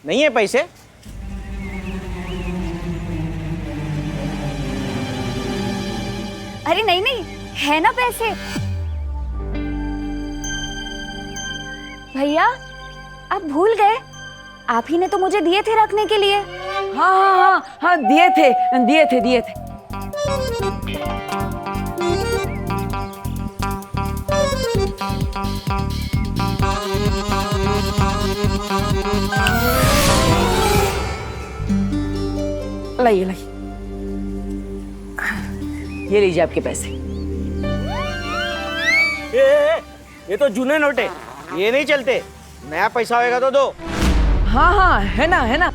नहीं है पैसे? अरे नहीं नहीं, है ना पैसे। भैया आप भूल गए, आप ही ने तो मुझे दिए थे रखने के लिए। हाँ हाँ हाँ हाँ, दिए थे। लाइए ये लीजिए आपके पैसे। ये तो जूने नोट है, ये नहीं चलते। नया पैसा होएगा तो दो। हाँ हाँ, है ना।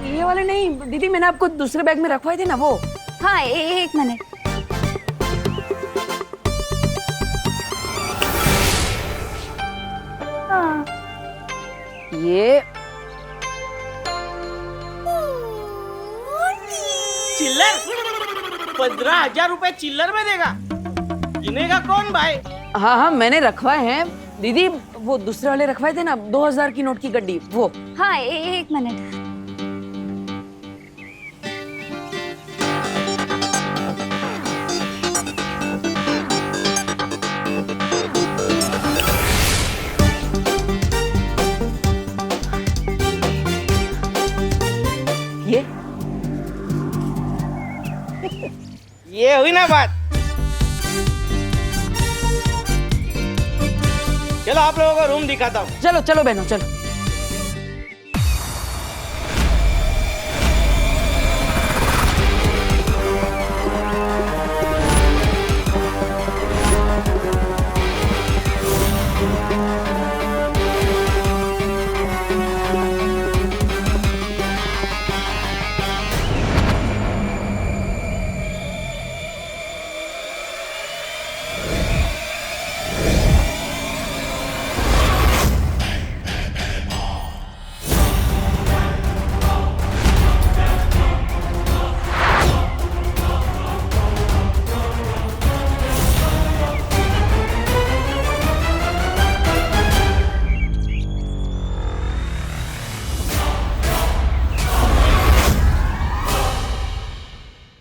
ये वाले नहीं दीदी, मैंने आपको दूसरे बैग में रखवाए थे ना वो। हाँ एक मिनट। हाँ ये चिल्लर 15,000 रुपए चिल्लर में देगा? गिनेगा कौन भाई? हाँ हाँ, मैंने रखवाए हैं दीदी, वो दूसरे वाले रखवाए थे ना 2000 की नोट की गड्डी, वो। हाँ एक मिनट। ये हुई ना बात। चलो आप लोगों को रूम दिखाता हूँ। चलो चलो बहनों, चलो।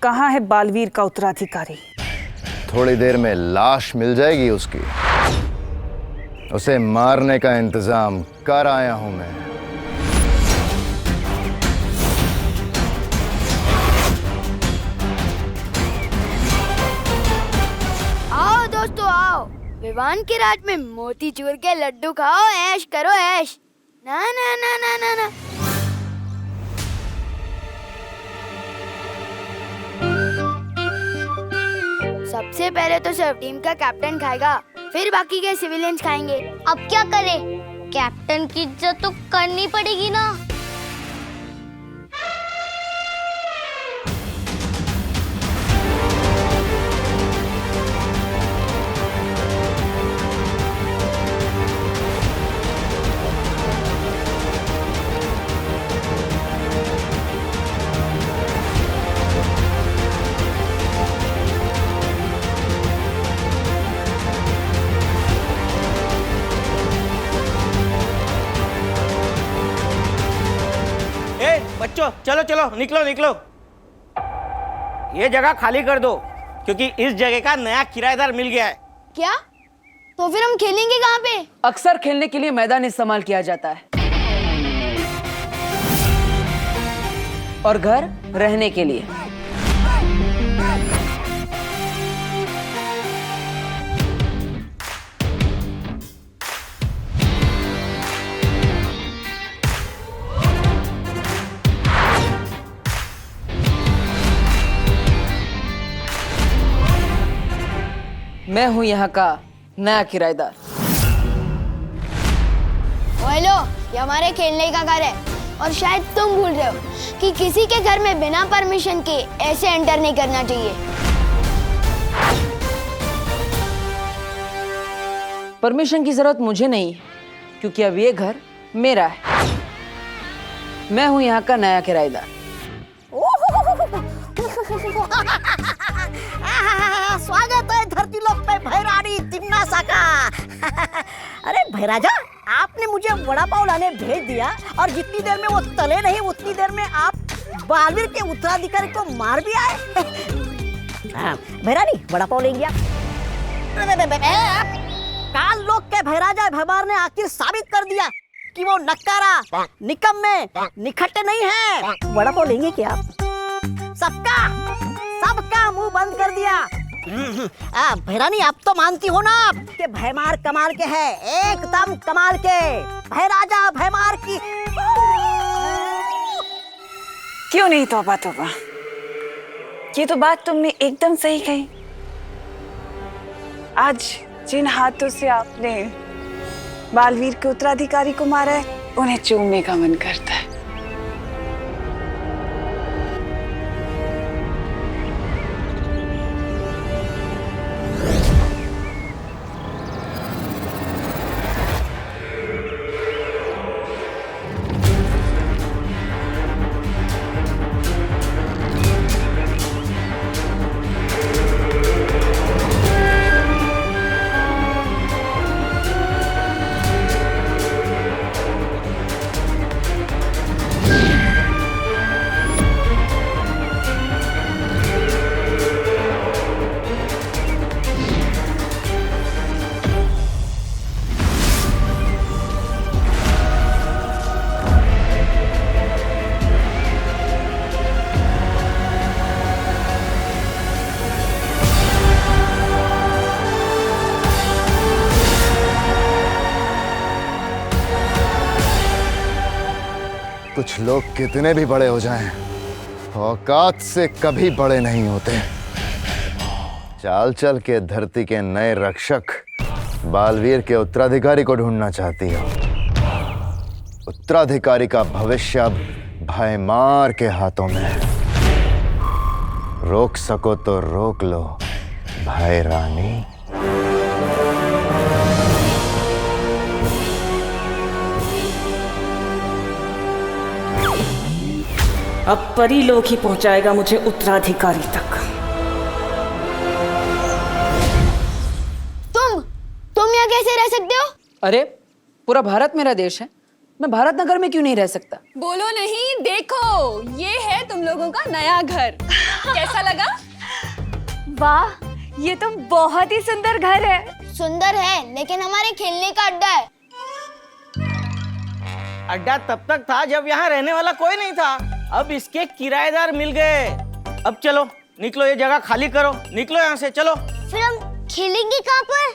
कहाँ है बालवीर का उत्तराधिकारी? थोड़ी देर में लाश मिल जाएगी उसकी। उसे मारने का इंतजाम कर आया हूं मैं। आओ दोस्तों आओ, विवान के राज में मोतीचूर के लड्डू खाओ, ऐश करो ऐश। ना ना ना ना ना ना। सबसे पहले तो सिर्फ टीम का कैप्टन खाएगा, फिर बाकी के सिविलियंस खाएंगे। अब क्या करें? कैप्टन की इज्जत तो करनी पड़ेगी ना। बच्चों चलो चलो निकलो निकलो, ये जगह खाली कर दो क्योंकि इस जगह का नया किराएदार मिल गया है। क्या? तो फिर हम खेलेंगे कहाँ पे? अक्सर खेलने के लिए मैदान इस्तेमाल किया जाता है और घर रहने के लिए। मैं हूं यहाँ का नया किराएदार। हेलो, ये हमारे खेलने का घर है और शायद तुम भूल रहे हो कि किसी के घर में बिना परमिशन के ऐसे एंटर नहीं करना चाहिए। परमिशन की जरूरत मुझे नहीं क्योंकि अब ये घर मेरा है। मैं हूं यहाँ का नया किराएदार। स्वागत है धरती लोक पे भैरानी तिम्नासा का। अरे भैराजा, आपने मुझे वड़ा पाव लाने भेज दिया और जितनी देर में वो तले नहीं उतनी देर में आप बालवीर के उत्तराधिकारी को मार भी आए। हाँ, भैरानी वड़ा पाव लेंगे आप? काल लोग के भैराजा भैमार ने आखिर साबित कर दिया कि वो नक्कारा, निकम्मे, निखट्टे नहीं है। वड़ा पाव लेंगे क्या आप? सबका मुंह बंद कर दिया। भैरानी आप तो मानती हो ना कि भैमार कमाल के है, एकदम कमाल के। भैराजा भैमार की क्यों नहीं तौबा तौबा, ये तो बात तुमने एकदम सही कही। आज जिन हाथों से आपने बालवीर के उत्तराधिकारी को मारा है, उन्हें चूमने का मन करता है। कुछ लोग कितने भी बड़े हो जाएं, औकात से कभी बड़े नहीं होते। चाल चल के धरती के नए रक्षक बालवीर के उत्तराधिकारी को ढूंढना चाहती हो। उत्तराधिकारी का भविष्य अब भैमार के हाथों में है। रोक सको तो रोक लो भैरानी। अब परी लोग ही पहुंचाएगा मुझे उत्तराधिकारी तक। तुम यहाँ कैसे रह सकते हो? अरे पूरा भारत मेरा देश है, मैं भारत नगर में क्यों नहीं रह सकता? बोलो नहीं, देखो ये है तुम लोगों का नया घर। कैसा लगा? वाह, ये तो बहुत ही सुंदर घर है। सुंदर है, लेकिन हमारे खेलने का अड्डा है। अड्डा तब तक था जब यहाँ रहने वाला कोई नहीं था। अब इसके किराएदार मिल गए। अब चलो निकलो, ये जगह खाली करो, निकलो यहाँ से, चलो। फिर हम खेलेंगे कहाँ पर?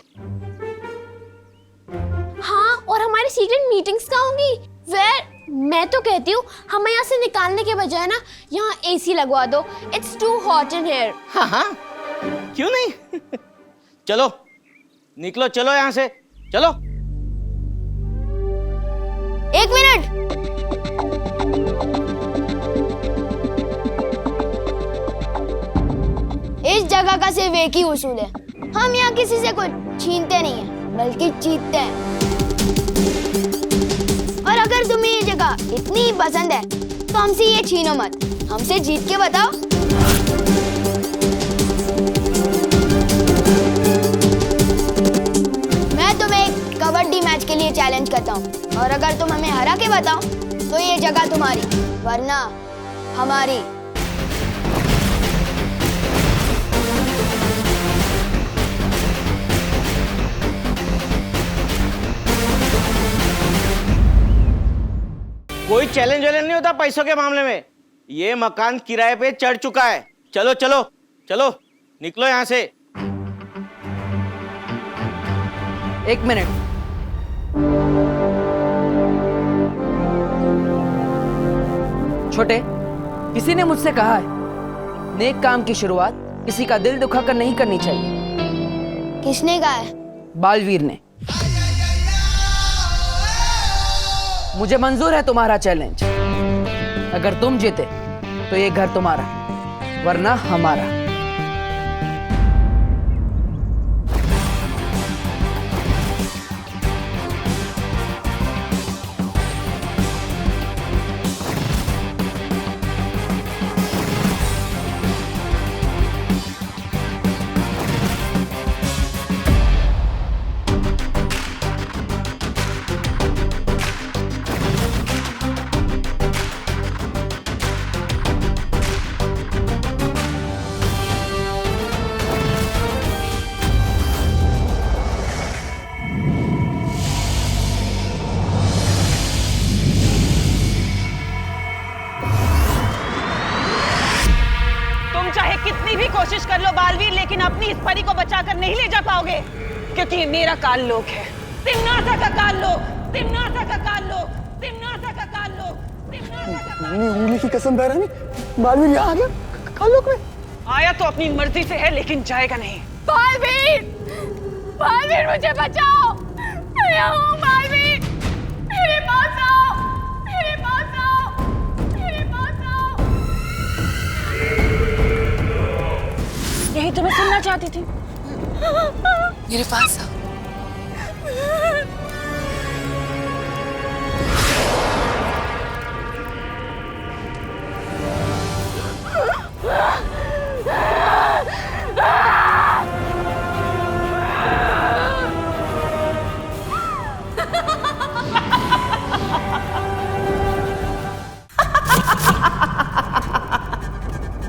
हाँ, और हमारी सीक्रेट मीटिंग्स कहाँ होंगी? मैं तो कहती हूँ हमें यहाँ से निकालने के बजाय ना यहाँ एसी लगवा दो। It's too hot in here. हाँ हाँ, क्यों नहीं? चलो निकलो, चलो यहाँ से, चलो। एक मिनट, इस जगह का सिर्फ एक ही उसूल है, हम यहाँ किसी से कुछ छीनते नहीं हैं, बल्कि जीतते हैं। और अगर तुम्हें ये जगह इतनी ही पसंद है तो हमसे ये छीनो मत, हमसे जीत के बताओ। मैं तुम्हें एक कबड्डी मैच के लिए चैलेंज करता हूँ, और अगर तुम हमें हरा के बताओ तो ये जगह तुम्हारी, वरना हमारी। कोई चैलेंज वैलेंज नहीं होता पैसों के मामले में। ये मकान किराए पे चढ़ चुका है। चलो चलो चलो, निकलो यहाँ से। एक मिनट, छोटे, किसी ने मुझसे कहा है नेक काम की शुरुआत किसी का दिल दुखाकर नहीं करनी चाहिए। किसने कहा है? बालवीर ने। मुझे मंजूर है तुम्हारा चैलेंज। अगर तुम जीते तो ये घर तुम्हारा, वरना हमारा। अपनी इस परी को बचाकर नहीं ले जा पाओगे, क्योंकि ये मेरा काल लोक है। तिम्नासा का काल लोक, तिम्नासा का काल लोक, तिम्नासा का काल लोक, तिम्नासा का काल लोक। उंगली की कसम बहरानी, बालवीर यहाँ आ गया काल लोक में। आया तो अपनी मर्जी से है, लेकिन जाएगा नहीं। बालवीर, बालवीर मुझे बचाओ। मैं यहाँ हूँ बालवीर, मेरे पास आओ, मेरे पास आओ, मेरे पास आओ। यही तो मैं सुनना चाहती थी। मेरे पास आओ।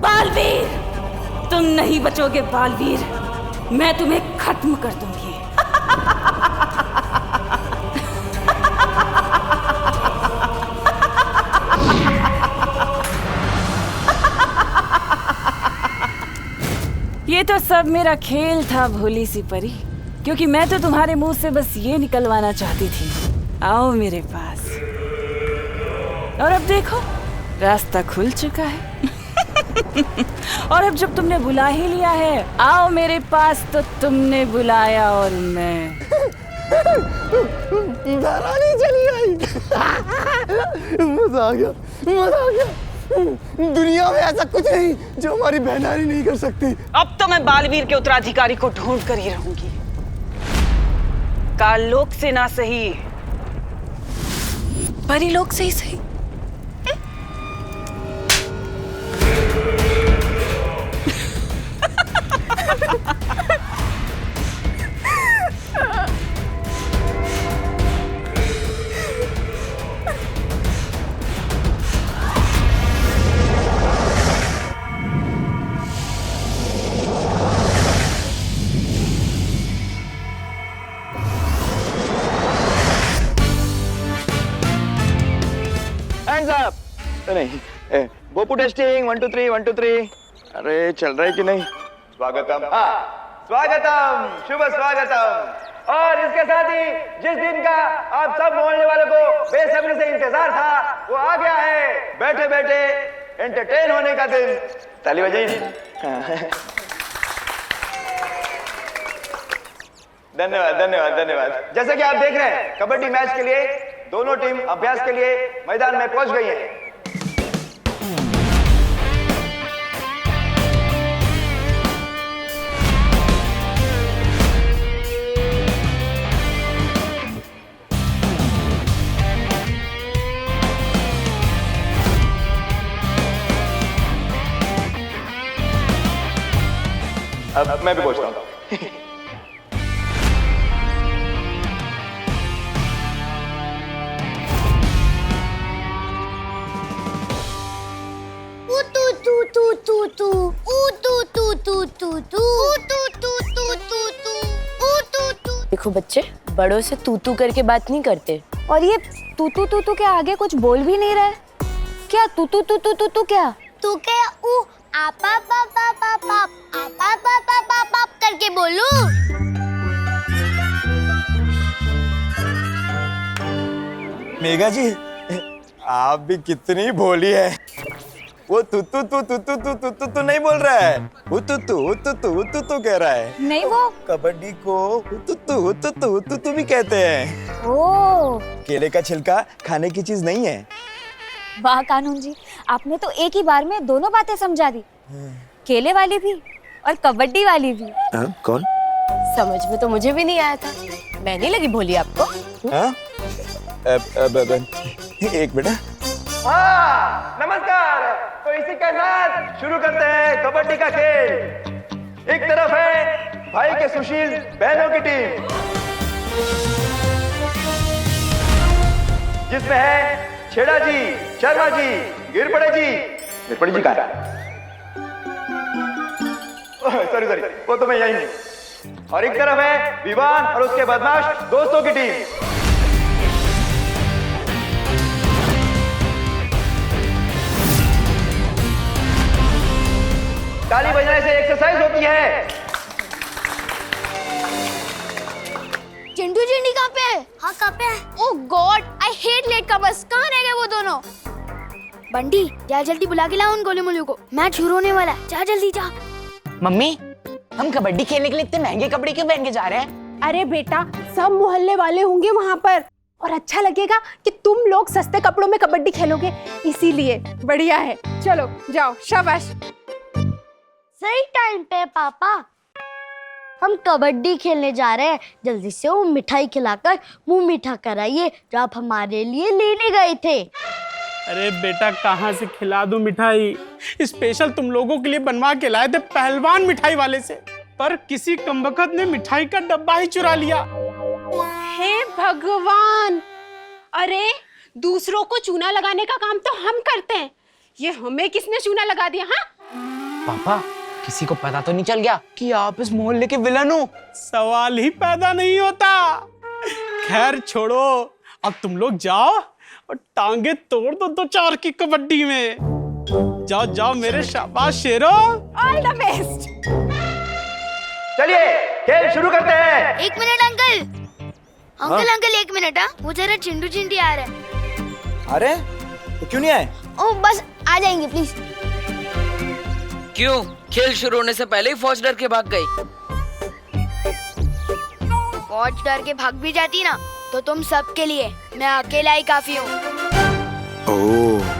बालवीर, तुम नहीं बचोगे बालवीर, मैं तुम्हें खत्म कर दूंगी। ये तो सब मेरा खेल था भोली सी परी, क्योंकि मैं तो तुम्हारे मुंह से बस ये निकलवाना चाहती थी, आओ मेरे पास। और अब देखो, रास्ता खुल चुका है। और अब जब तुमने बुला ही लिया है, आओ मेरे पास, तो तुमने बुलाया और मैं बहरानी चली आई। मजा आ गया, मजा आ गया। दुनिया में ऐसा कुछ नहीं जो हमारी बहनारी नहीं कर सकती। अब तो मैं बालवीर के उत्तराधिकारी को ढूंढ कर ही रहूंगी। काल लोक से ना सही, परी लोक से ही सही। नहीं, बोपू टेस्टिंग 1 2 3 1 2 3। अरे चल रहा है कि नहीं? स्वागतम, हाँ स्वागतम, शुभ स्वागतम। और इसके साथ ही जिस दिन का आप सब मोहल्ले वालों को बेसब्री से इंतजार था, वो आ गया है। बैठे बैठे एंटरटेन होने का दिन। ताली बजाइए। धन्यवाद धन्यवाद धन्यवाद। जैसे कि आप देख रहे हैं, कबड्डी मैच के लिए दोनों टीम अभ्यास के लिए मैदान में पहुंच गई है। अब मैं भी पहुंचता हूँ। देखो बच्चे, बड़ों से तू तू करके बात नहीं करते। और ये तू तू के आगे कुछ बोल भी नहीं रहा है। क्या तू तू क्या? तू क्या ऊ आपा पापा पापा आपा पापा पापा करके बोलूं? मेघा जी, आप भी कितनी भोली है। वो तू नहीं बोल रहा है, तू कह रहा है। नहीं, वो कबड्डी को तू भी कहते हैं। ओ, केले का छिलका खाने की चीज नहीं है। वाह कानून जी, आपने तो एक ही बार में दोनों बातें समझा दी, केले वाली भी और कबड्डी वाली भी। कौन? समझ में तो मुझे भी नहीं आया था। मैं नहीं लगी भोली आपको? एक बेटा। हाँ, नमस्कार। तो इसी के साथ शुरू करते हैं कबड्डी का खेल। एक तरफ है भाई के सुशील बहनों की टीम, जिसमें है छेड़ा जी, शर्मा जी, गिरपड़े जी कहाँ है? सॉरी वो तो मैं यही हूँ। और एक तरफ है विवान और उसके बदमाश दोस्तों की टीम। ताली बजाने से एक्सरसाइज होती है, चिंटू चिंटी कहाँ पे है? हाँ कहाँ पे है? Oh god, I hate late comers. कहाँ रह गए वो दोनों? बंटी जा जल्दी बुला के लाओ उन गोले मोलू को, मैच शुरू होने वाला है। जा जल्दी जा। मम्मी, हम कबड्डी खेलने के लिए इतने महंगे कपड़े क्यों पहन के जा रहे हैं? अरे बेटा, सब मोहल्ले वाले होंगे वहाँ पर और अच्छा लगेगा कि तुम लोग सस्ते कपड़ों में कबड्डी खेलोगे, इसीलिए बढ़िया है। चलो जाओ, शाबाश। सही टाइम पे पापा, हम कबड्डी खेलने जा रहे हैं। जल्दी से वो मिठाई खिलाकर मुंह मीठा कराइए जो आप हमारे लिए लेने गए थे। अरे बेटा, कहाँ से खिला दूं मिठाई? स्पेशल तुम लोगों के लिए बनवा के लाए थे पहलवान मिठाई वाले से, पर किसी कमबख्त ने मिठाई का डब्बा ही चुरा लिया। हे भगवान! अरे दूसरों को चूना लगाने का काम तो हम करते हैं, ये हमें किसने चूना लगा दिया? हाँ पापा, किसी को पता तो नहीं चल गया कि आप इस मोहल्ले के विलन हो? सवाल ही पैदा नहीं होता। खैर छोड़ो, अब तुम लोग जाओ और टांगे तोड़ दो 2-4 की कबड्डी में। जाओ जाओ मेरे शाबाश शेरो। All the best. चलिए खेल शुरू करते हैं। 1 मिनट अंकल, अंकल 1 मिनट। हाँ, वो जरा चिंटू चिंटी आ रहे हैं। अरे तो क्यों नहीं आए? ओ बस आ जाएंगे प्लीज। क्यों? खेल शुरू होने से पहले ही फौज डर के भाग गई। फौज डर के भाग भी जाती ना तो तुम सबके लिए मैं अकेला ही काफी हूँ। ओह,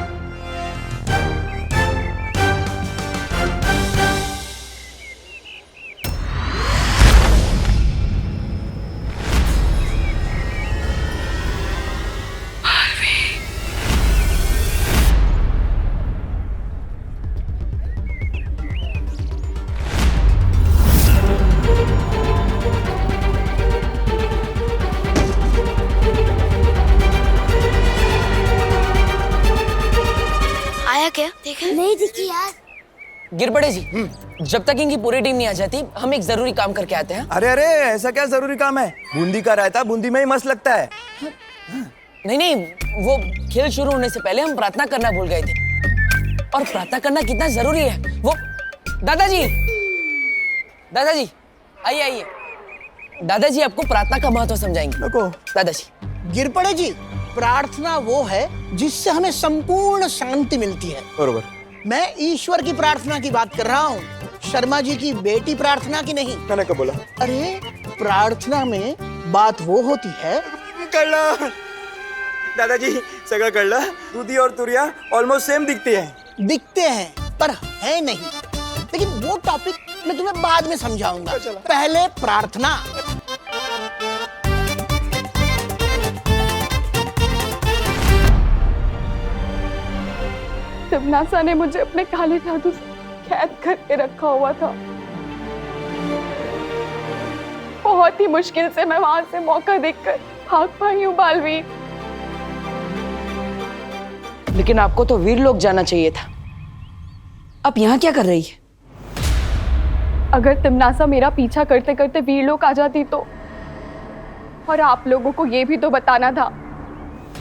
क्या देखा? नहीं दिखी यार। गिरबड़े जी, जब तक इनकी पूरी टीम नहीं आ जाती, हम एक जरूरी काम करके आते हैं। अरे अरे, ऐसा क्या जरूरी काम है? बूंदी का रायता बूंदी में ही मस्त लगता है। नहीं, वो खेल शुरू होने से पहले हम प्रार्थना करना भूल गए थे, और प्रार्थना करना कितना जरूरी है वो। दादाजी आइए। दादाजी आपको प्रार्थना का महत्व समझाएंगे। दादाजी। गिरपड़े जी, प्रार्थना वो है जिससे हमें संपूर्ण शांति मिलती है। बरोबर। मैं ईश्वर की प्रार्थना की बात कर रहा हूँ, शर्मा जी की बेटी प्रार्थना की नहीं। मैंने कब बोला? अरे प्रार्थना में बात वो होती है। कळला दादाजी, सगळं कळलं। दूधी और तुरिया ऑलमोस्ट सेम दिखती हैं पर है नहीं। लेकिन वो टॉपिक मैं तुम्हें बाद में समझाऊंगा, पहले प्रार्थना। तिमनासा ने मुझे अपने काले जादू से कैद करके रखा हुआ था। बहुत ही मुश्किल से मैं वहां से मौका देखकर भाग पाई हूँ बालवीर। लेकिन आपको तो वीर लोग जाना चाहिए था। आप यहाँ क्या कर रही है? अगर तिमनासा मेरा पीछा करते करते वीर लोग आ जाती तो, और आप लोगों को ये भी तो बताना था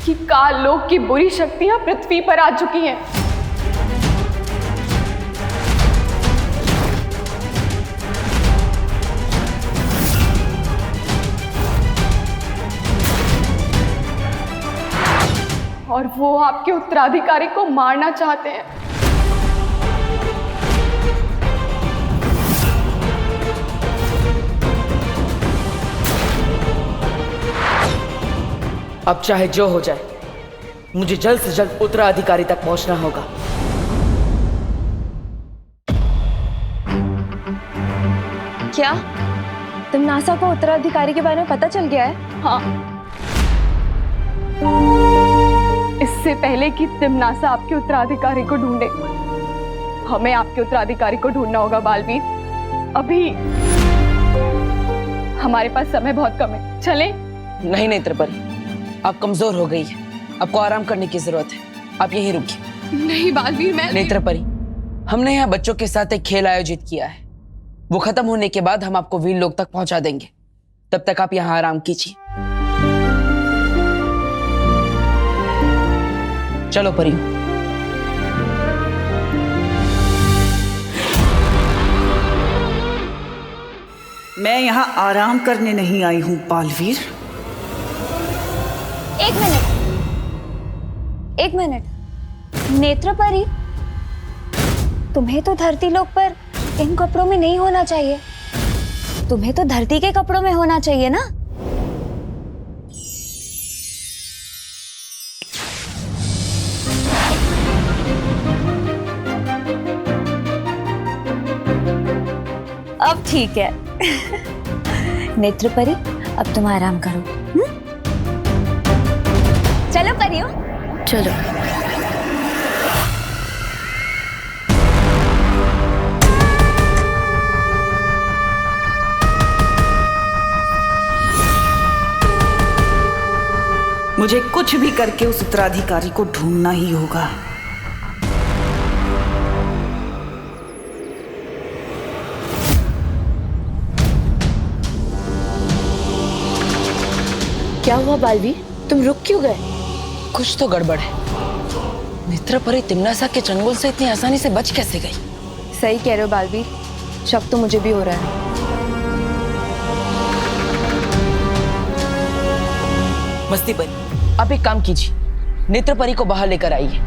कि काल लोक की बुरी शक्तियां पृथ्वी पर आ चुकी हैं। और वो आपके उत्तराधिकारी को मारना चाहते हैं। अब चाहे जो हो जाए, मुझे जल्द से जल्द उत्तराधिकारी तक पहुंचना होगा। क्या तिमनासा को उत्तराधिकारी के बारे में पता चल गया है? हाँ। इससे पहले कि तिमनासा आपके उत्तराधिकारी को ढूंढे, हमें आपके उत्तराधिकारी को ढूंढना होगा बालवीर। अभी हमारे पास समय बहुत कम है, चलें? नहीं त्रिपुरी, आप कमजोर हो गई है, आपको आराम करने की जरूरत है। आप यहीं रुकिए। नहीं बालवीर, मैं नेत्रपरी, हमने यहाँ बच्चों के साथ एक खेल आयोजित किया है। वो खत्म होने के बाद हम आपको वीर लोक तक पहुंचा देंगे। तब तक आप यहाँ आराम कीजिए। चलो परियों। मैं यहाँ आराम करने नहीं आई हूँ बालवीर, एक मिनट, नेत्रपरी, तुम्हें तो धरती लोक पर इन कपड़ों में नहीं होना चाहिए। तुम्हें तो धरती के कपड़ों में होना चाहिए ना। अब ठीक है। नेत्रपरी, अब तुम आराम करो। चलो परियो, चलो। मुझे कुछ भी करके उस उत्तराधिकारी को ढूंढना ही होगा। क्या हुआ बालवीर, तुम रुक क्यों गए? कुछ तो गड़बड़ है। नेत्रपरी तिम्नासा के चंगुल से इतनी आसानी से बच कैसे गई? सही कह रहे हो बालवीर, शक तो मुझे भी हो रहा है। मस्ती परी, आप एक काम कीजिए, नेत्रपरी को बाहर लेकर आइए।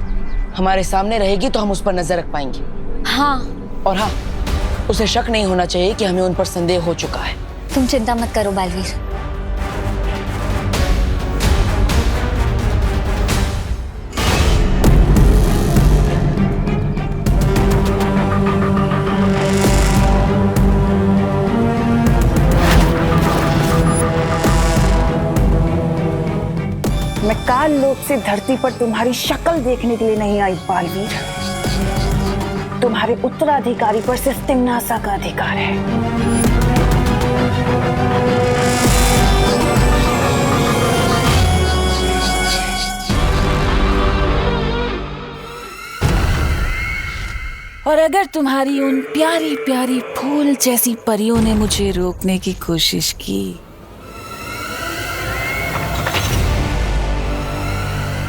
हमारे सामने रहेगी तो हम उस पर नजर रख पाएंगे। हाँ। और हाँ, उसे शक नहीं होना चाहिए कि हमें उन पर संदेह हो चुका है। तुम चिंता मत करो बालवीर। मैं काल लोक से धरती पर तुम्हारी शक्ल देखने के लिए नहीं आई बालवीर। तुम्हारे उत्तराधिकारी पर सिर्फ तिम्नासा का अधिकार है। और अगर तुम्हारी उन प्यारी प्यारी फूल जैसी परियों ने मुझे रोकने की कोशिश की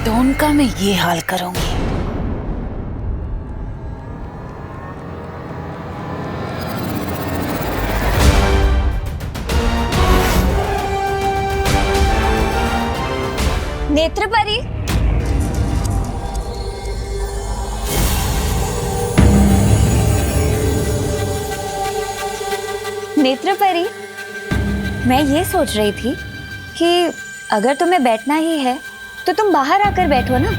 तो उनका मैं ये हाल करूंगी। नेत्रपरी, नेत्रपरी, मैं ये सोच रही थी कि अगर तुम्हें बैठना ही है तो तुम बाहर आकर बैठो ना।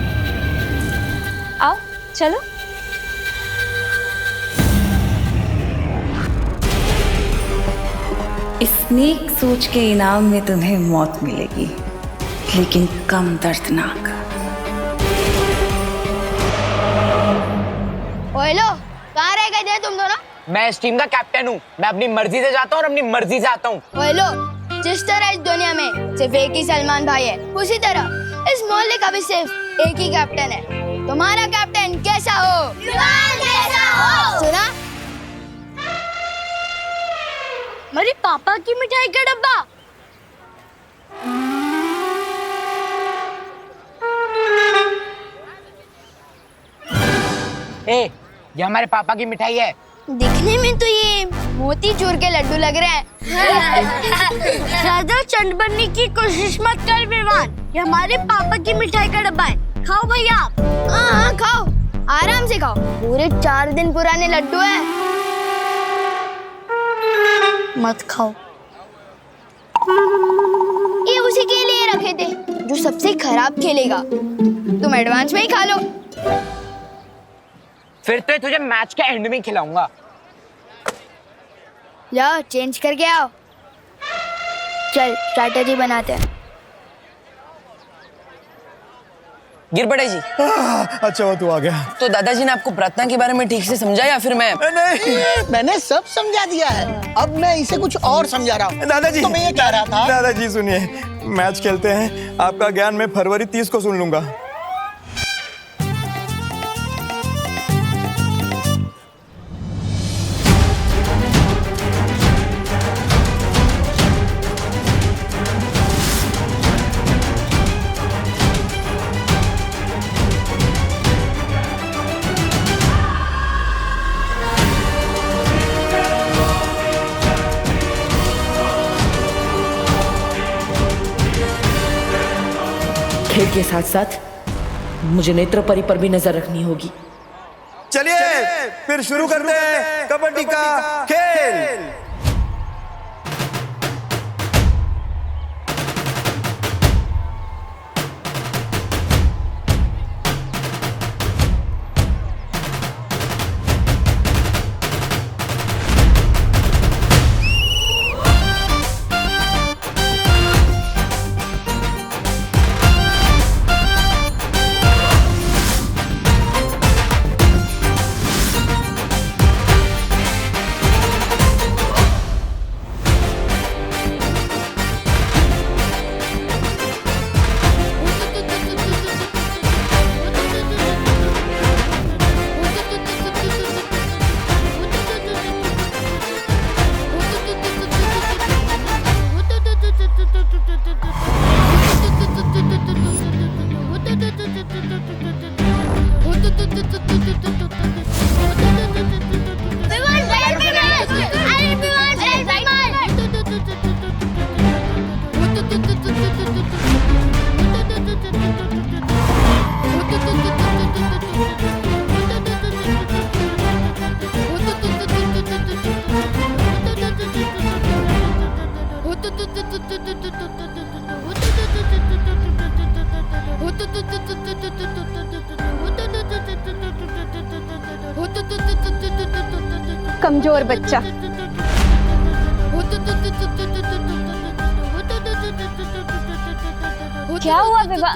आओ, चलो। इस नेक सोच के इनाम में तुम्हें मौत मिलेगी, लेकिन कम दर्दनाक। ओए लो, कहाँ रह गए थे तुम दोनों? मैं इस टीम का कैप्टन हूँ। मैं अपनी मर्जी से जाता हूँ और अपनी मर्जी से आता हूँ। ओए लो, जिस तरह इस दुनिया में सिर्फ एक ही सलमान भाई है, उसी तरह इस मोहल्ले का भी सिर्फ एक ही कैप्टन है। तुम्हारा कैप्टन कैसा हो? जैसा हो। सुना? मेरे पापा की मिठाई का डब्बा। ए, ये हमारे पापा की मिठाई है। दिखने में तो ये मोती चूर के लड्डू लग रहे हैं। ज्यादा चंड बनने की कोशिश मत कर विवान, ये हमारे पापा की मिठाई का डब्बा है। खाओ भैया। हाँ, खाओ, आराम से खाओ। पूरे 4 दिन पुराने लड्डू हैं। मत खाओ, ये उसी के लिए रखे थे जो सबसे खराब खेलेगा। तुम एडवांस में ही खा लो। फिर तो तुझे मैच के एंड में खिलाऊंगा। जाओ, चेंज करके आओ। चल, स्ट्रैटेजी बनाते हैं। गिरबड़े जी। अच्छा वो तू आ गया। तो दादाजी ने आपको प्रार्थना के बारे में ठीक से समझा या फिर मैं? नहीं, मैंने सब समझा दिया है। अब मैं इसे कुछ और समझा रहा हूँ। दादाजी, तो मैं ये कह रहा था। दादाजी सुनिए, मैच खेलते हैं। आपका ज्ञान मैं फरवरी 30 को सुन लूंगा। खेल के साथ साथ मुझे नेत्रपरी पर भी नजर रखनी होगी। चलिए फिर शुरू करते हैं कबड्डी का खेल। कमजोर बच्चा। क्या हुआ विवाह?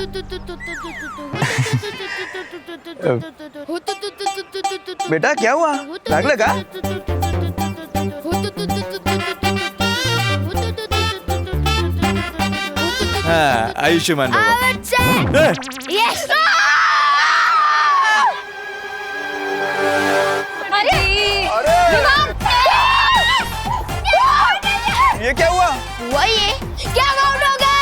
बेटा क्या हुआ, दाग लगा? हाँ, आयुष्मान भव। यस। ये क्या हुआ? ये क्या आउट हो गया?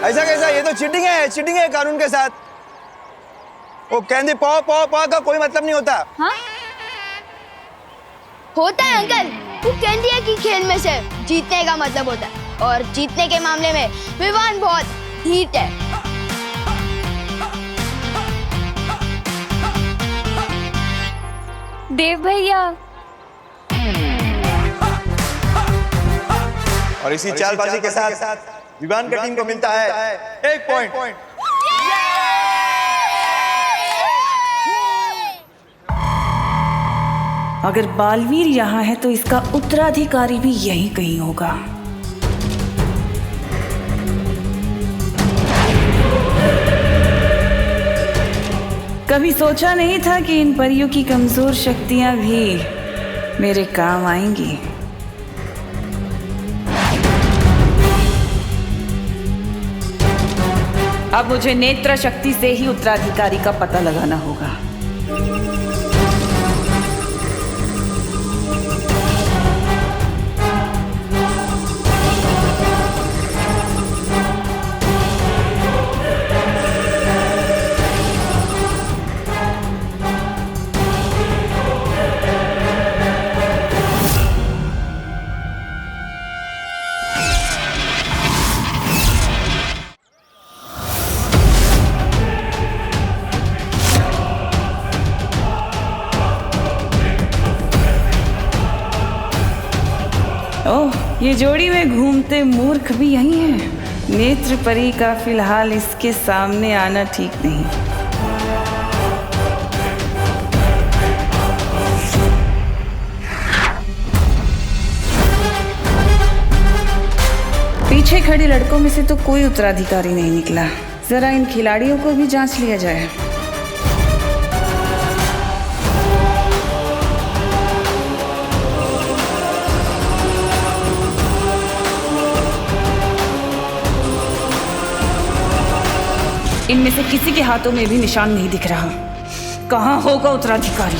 ऐसा कैसा? ये तो चीटिंग है कानून के साथ। वो कहती पौ पौ पौ का कोई मतलब नहीं होता। हाँ? होता है अंकल। वो कहती है कि खेल में से जीतने का मतलब होता है, और जीतने के मामले में विवान बहुत हीट है। देव भैया। और इसी चालबाजी के साथ विवान का टीम को मिलता है 1 पॉइंट। अगर बालवीर यहाँ है तो इसका उत्तराधिकारी भी यहीं कहीं होगा। कभी सोचा नहीं था कि इन परियों की कमजोर शक्तियां भी मेरे काम आएंगी। अब मुझे नेत्र शक्ति से ही उत्तराधिकारी का पता लगाना होगा। ओह, ये जोड़ी में घूमते मूर्ख भी यही हैं। नेत्र परी का फिलहाल इसके सामने आना ठीक नहीं। पीछे खड़े लड़कों में से तो कोई उत्तराधिकारी नहीं निकला। जरा इन खिलाड़ियों को भी जांच लिया जाए। इनमें से किसी के हाथों में भी निशान नहीं दिख रहा। कहाँ होगा उत्तराधिकारी?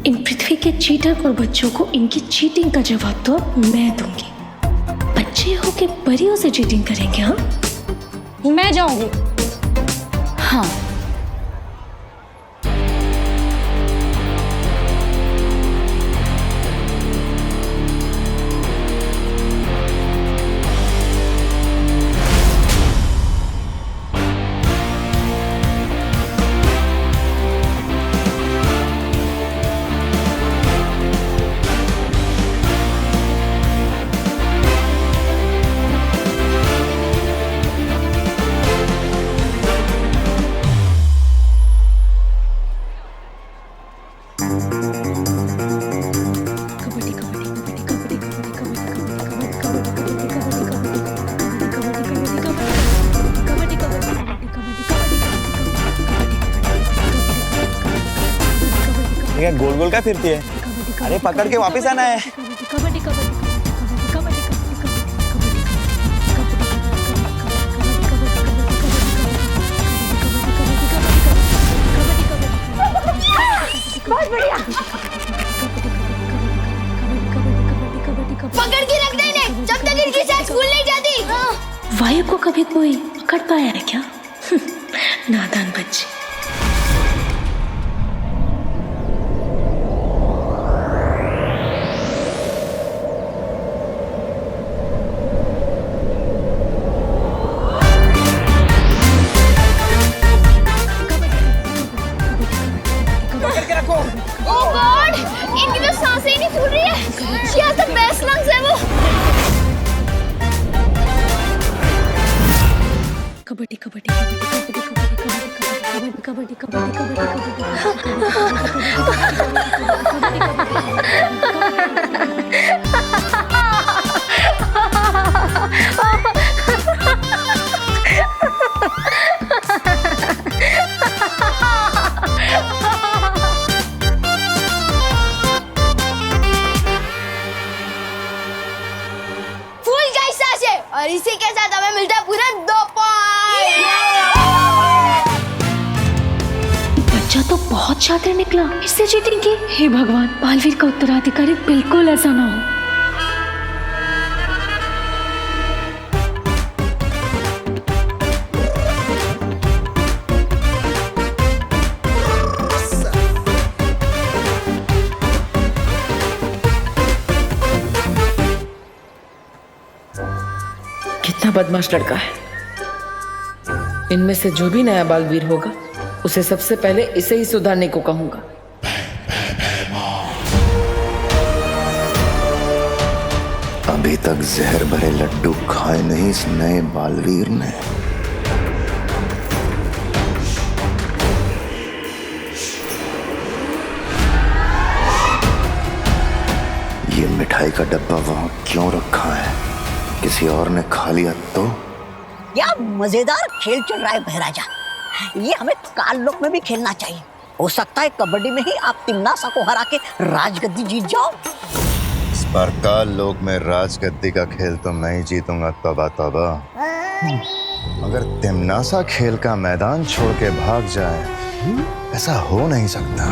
इन पृथ्वी के चीटर और बच्चों को इनकी चीटिंग का जवाब तो अब मैं दूंगी। बच्चे हो के परियों से चीटिंग करेंगे? हाँ, मैं जाऊंगी। हाँ, ये गोल गोल क्या फिरती है? अरे पकड़ के वापस आना है। बहुत बढ़िया। पकड़ के रख दे इन्हें, जब तक इनकी साथ स्कूल नहीं जाती। वायु को कभी कोई पकड़ पाया है क्या? नादान बच्चे। Oh God! इनकी तो सांसें ही नहीं फूल रही है। She has the best lungs ever. Kabaddi kabaddi kabaddi kabaddi kabaddi kabaddi फूल गई सांसें और इसी के साथ हमें मिलता है पूरा 2 पॉइंट। बच्चा तो बहुत शातिर निकला, इससे चीटिंग की। हे भगवान, बालवीर का उत्तराधिकारी बिल्कुल ऐसा ना हो। कितना बदमाश लड़का है। इनमें से जो भी नया बालवीर होगा उसे सबसे पहले इसे ही सुधारने को कहूंगा। अभी तक जहर भरे लड्डू खाए नहीं इस नए बालवीर ने। ये मिठाई का डब्बा वहां क्यों रखा है? किसी और ने खा लिया तो? क्या मजेदार खेल चल रहा है बहराजा। ये हमें काल लोक में भी खेलना चाहिए। हो सकता है कबड्डी में ही आप तिम्नासा को हरा के राजगद्दी जीत जाओ। इस बार काल लोक में राजगद्दी का खेल तो मैं ही जीतूंगा। तौबा तौबा। मगर तिम्नासा खेल का मैदान छोड़ के भाग जाए, ऐसा हो नहीं सकता।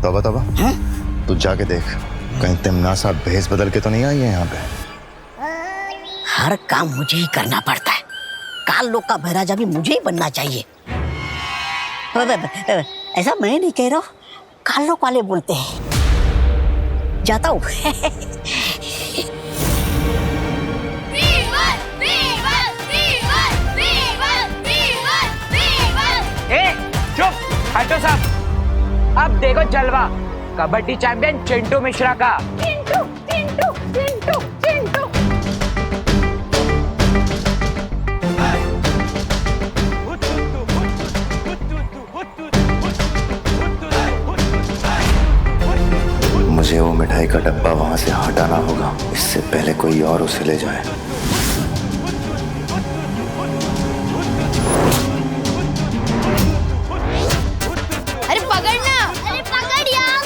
तौबा तौबा। तू जाके देख, कहीं तिम्नासा भेस बदल के तो नहीं आई है यहाँ पे। हर काम मुझे ही करना पड़ता है। काल लोक का बहराजा भी मुझे ही बनना चाहिए। ऐसा मैं नहीं कह रहा हूँ, काल लोक वाले बोलते हैं। जाता हूँ। चुप, हटो साहब। अब देखो जलवा कबड्डी चैंपियन चिंटू मिश्रा का। चिंटू चिंटू चिंटू चिंटू। मुझे वो मिठाई का डब्बा वहां से हटाना होगा, इससे पहले कोई और उसे ले जाए। अरे पकड़ना, अरे पकड़ यार।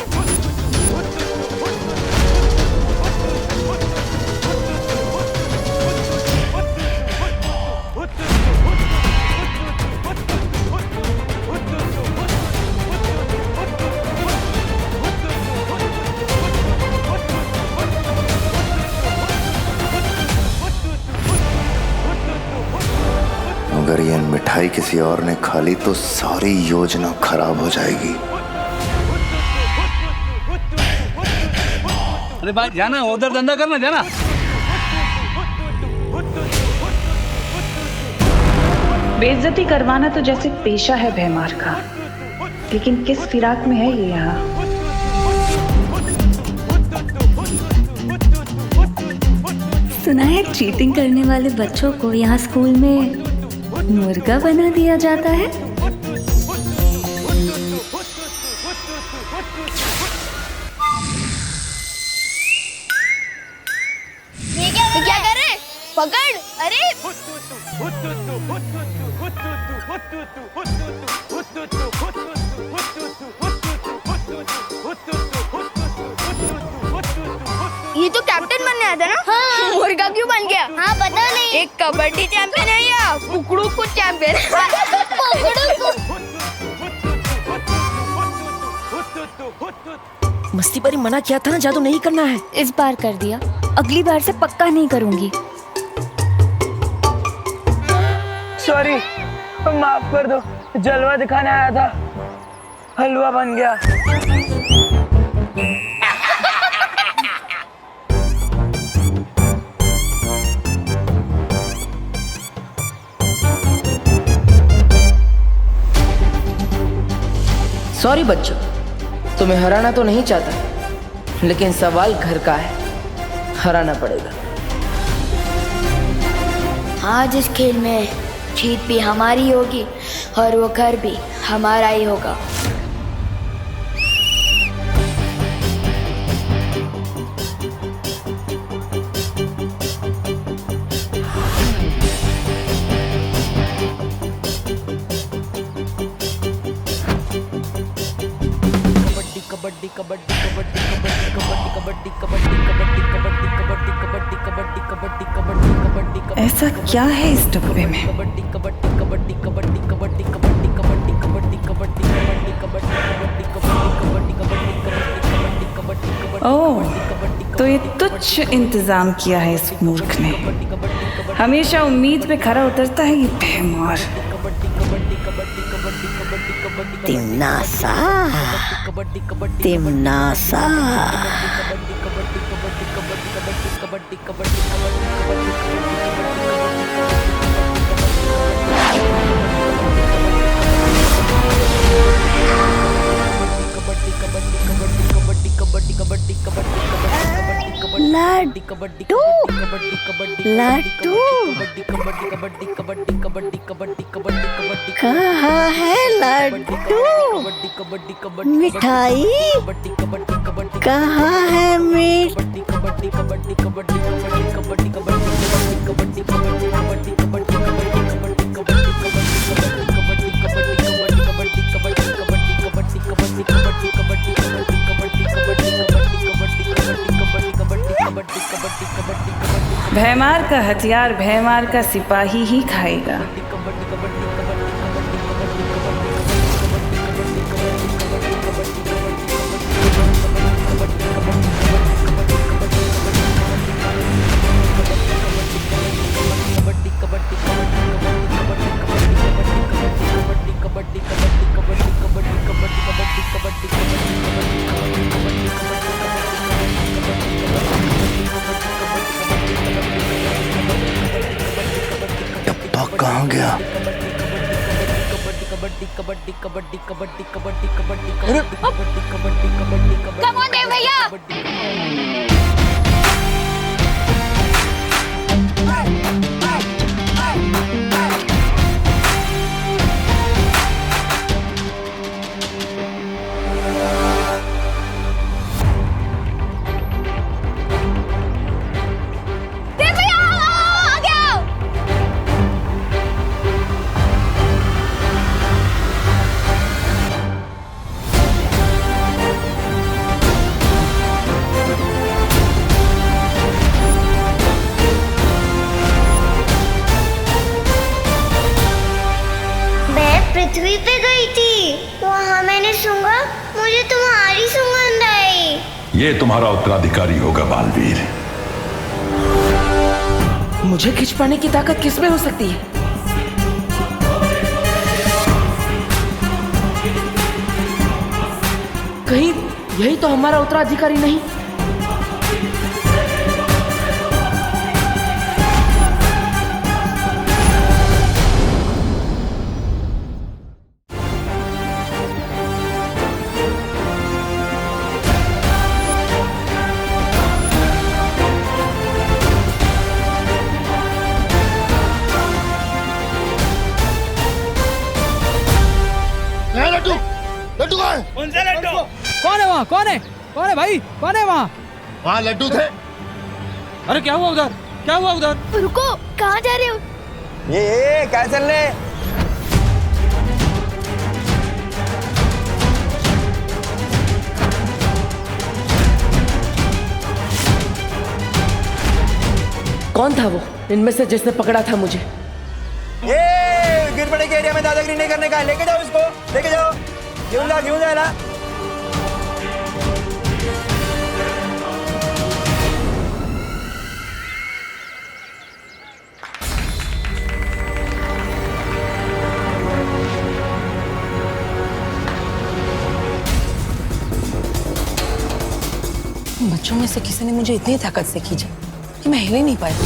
अगर ये मिठाई किसी और ने खा ली तो सारी योजना खराब हो जाएगी। अरे भाई जाना, उधर धंधा करना, जाना। बेइज्जती करवाना तो जैसे पेशा है भैमार का, लेकिन किस फिराक में है ये यहाँ। सुना है चीटिंग करने वाले बच्चों को यहाँ स्कूल में मुर्गा बना दिया जाता है। ये क्या कर रहे हैं? पकड़। अरे ये तो कैप्टन बनने आया था ना? हाँ। मुर्गा क्यों बन गया? हाँ पता नहीं। एक कबड्डी चैंपियन है या कुकड़ू को चैंपियन? मस्ती परी मना किया था ना, जादू नहीं करना है। इस बार कर दिया, अगली बार से पक्का नहीं करूंगी। सॉरी, माफ कर दो, जलवा दिखाने आया था, हलवा बन गया। सॉरी बच्चों, तुम्हें हराना तो नहीं चाहता, लेकिन सवाल घर का है, हराना पड़ेगा। आज इस खेल में जीत भी हमारी होगी और वो घर भी हमारा ही होगा। ऐसा क्या है इस डब्बे में? ओह, तो ये तुच्छ इंतजाम किया है इस मूर्ख ने। हमेशा उम्मीद पे खरा उतरता है ये बेमार। तिमनासा, तिमनासा। लड्डू, लड्डू कहाँ है लड्डू? मिठाई कहाँ है? भैमार का हथियार भैमार का सिपाही ही खाएगा। कहाँ गया? कम ऑन देव भैया। पृथ्वी पे गई थी, वहाँ मैंने सूंघा, मुझे तुम्हारी सुगंध आई। ये तुम्हारा उत्तराधिकारी होगा बालवीर। मुझे खिंच पाने की ताकत किसमें हो सकती है? कहीं यही तो हमारा उत्तराधिकारी नहीं? लड्डू, लड्डू कहाँ है? कौन सा लड्डू? कौन है वहाँ? कौन है? कौन है भाई? कौन है वहाँ? वहाँ लड्डू थे। अरे क्या हुआ उधर? क्या हुआ उधर? रुको, कहाँ जा रहे हो? ये क्या चल रहे? कौन था वो इनमें से जिसने पकड़ा था मुझे? ये गिर पड़े के एरिया में दादागिरी नहीं करने का है। लेके जाओ इसको, लेके जाओ। क्यों जा ना। बच्चों में से किसी ने मुझे इतनी ताकत से खींचा कि मैं हिल ही नहीं पाया।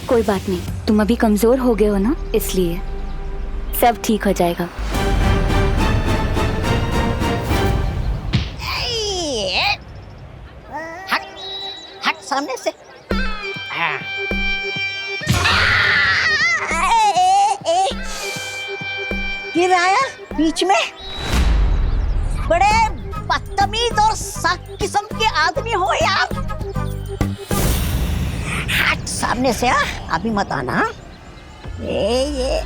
कोई बात नहीं, तुम अभी कमजोर हो गए हो ना, इसलिए सब ठीक हो जाएगा। हट हट सामने से। गिराया बीच में। बड़े बदतमीज और सख्त किस्म के आदमी हो यार। हट सामने से। अभी मत आना। ये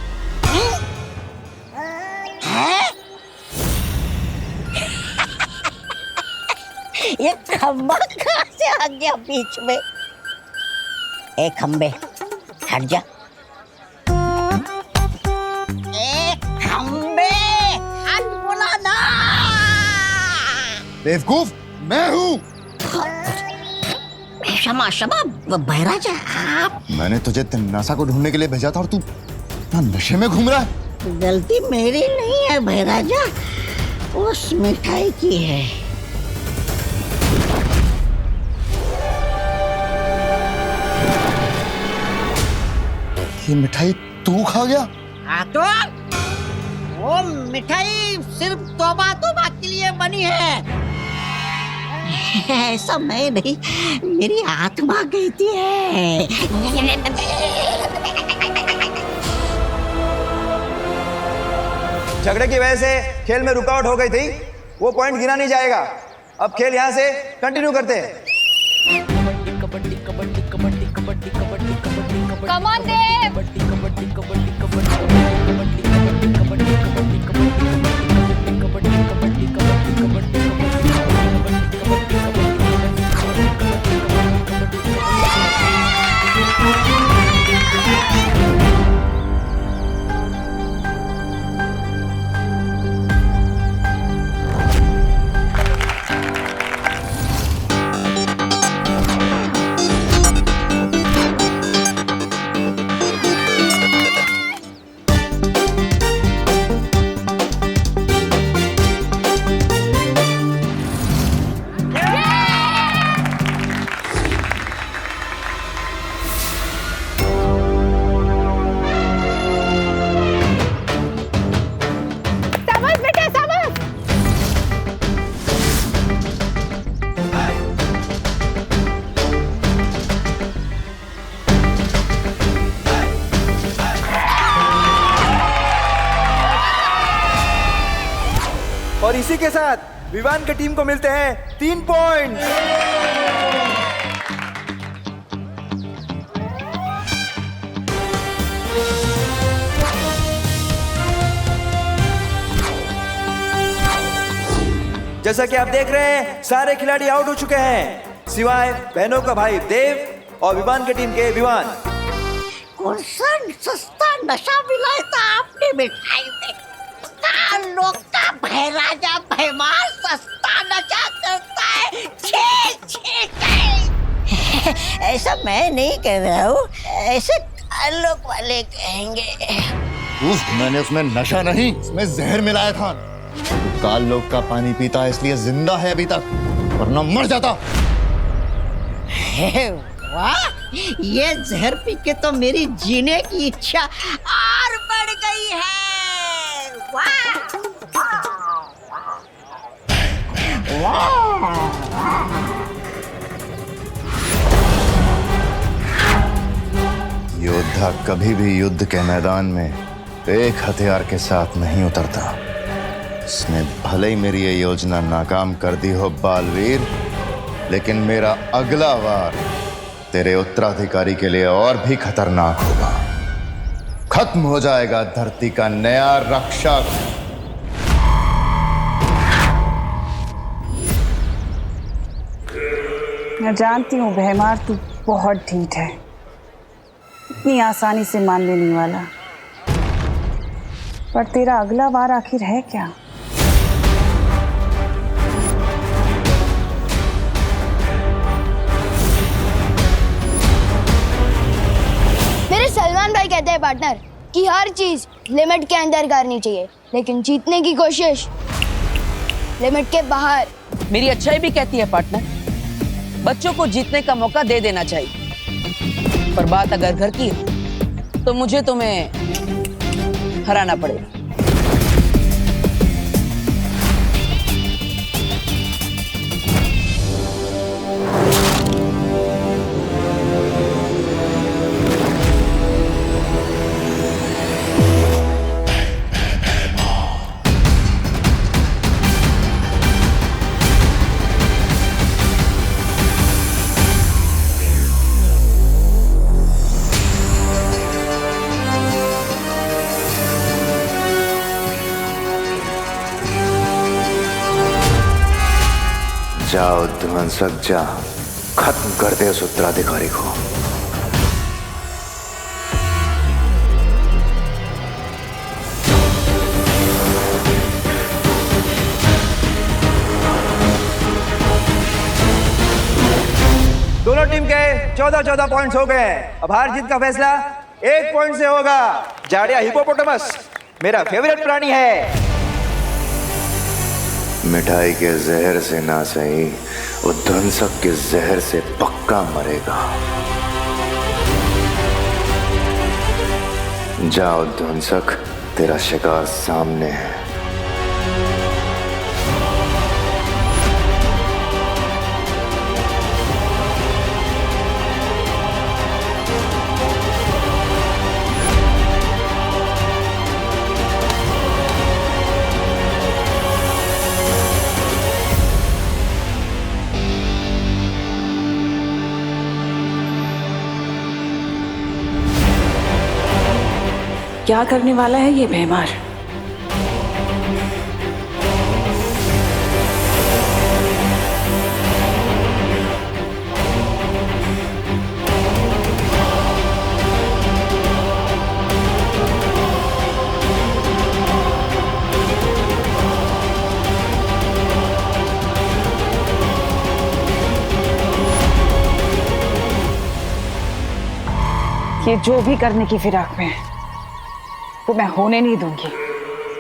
है? ये खंबा कहाँ से आ गया बीच में? ए खंबे हट जा। ए खंबे हट बोला ना। बेवकूफ मैं हूँ। क्षमा क्षमा बहराजा आप। मैंने तुझे तिन्नासा को ढूंढने के लिए भेजा था और तू नशे में घूम रहा है। गलती मेरी नहीं है बहराजा, उस मिठाई की है। ये मिठाई तू खा गया? हाँ तो वो मिठाई सिर्फ तौबा के लिए बनी है। ऐसा मैं नहीं, मेरी आत्मा कहती है। झगड़े की वजह से खेल में रुकावट हो गई थी, वो पॉइंट गिना नहीं जाएगा। अब खेल यहाँ से कंटिन्यू करते हैं। कबड्डी कबड्डी कबड्डी कबड्डी कबड्डी कबड्डी कबड्डी कम ऑन देव। कबड्डी कबड्डी कबड्डी कबड्डी कबड्डी कबड्डी कबड्डी कबड्डी कबड्डी कबड्डी कबड्डी कबड्डी और इसी के साथ विवान की टीम को मिलते हैं 3 पॉइंट। जैसा कि आप देख रहे हैं सारे खिलाड़ी आउट हो चुके हैं सिवाय बहनों का भाई देव और विवान की टीम के विवान। कौन सा सस्ता नशा मिलाया था आपने मिठाई में? लोग का बहराजा भैमार सस्ता नशा करता है। छे छे ऐसा मैं नहीं कह रहा हूँ, ऐसे लोग वाले कहेंगे। मैंने उसमें नशा नहीं, उसमें जहर मिलाया था। काल लोग का पानी पीता है इसलिए जिंदा है अभी तक, वरना मर जाता। वाह, ये जहर पी के तो मेरी जीने की इच्छा और बढ़ गई है। योद्धा कभी भी युद्ध के मैदान में एक हथियार के साथ नहीं उतरता। इसने भले ही मेरी ये योजना नाकाम कर दी हो बालवीर, लेकिन मेरा अगला वार तेरे उत्तराधिकारी के लिए और भी खतरनाक होगा। खत्म हो जाएगा धरती का नया रक्षक। मैं जानती हूँ भैमार, तू बहुत ढीठ है, इतनी आसानी से मानने नहीं वाला। पर तेरा अगला वार आखिर है क्या? मेरे सलमान भाई कहते हैं पार्टनर कि हर चीज लिमिट के अंदर करनी चाहिए, लेकिन जीतने की कोशिश लिमिट के बाहर। मेरी अच्छाई भी कहती है पार्टनर, बच्चों को जीतने का मौका दे देना चाहिए, पर बात अगर घर की हो तो मुझे तुम्हें हराना पड़ेगा। जाओ ध्वंसक जा, खत्म कर दे उस उत्तराधिकारी को। दोनों टीम के 14-14 पॉइंट्स हो गए। अब हार जीत का फैसला 1 पॉइंट से होगा। जाड़िया हिपोपोटामस मेरा फेवरेट प्राणी है। मिठाई के जहर से ना सही, वो ध्वंसक के जहर से पक्का मरेगा। जाओ ध्वंसक, तेरा शिकार सामने है। क्या करने वाला है ये भैमार? ये जो भी करने की फिराक में है वो मैं होने नहीं दूंगी।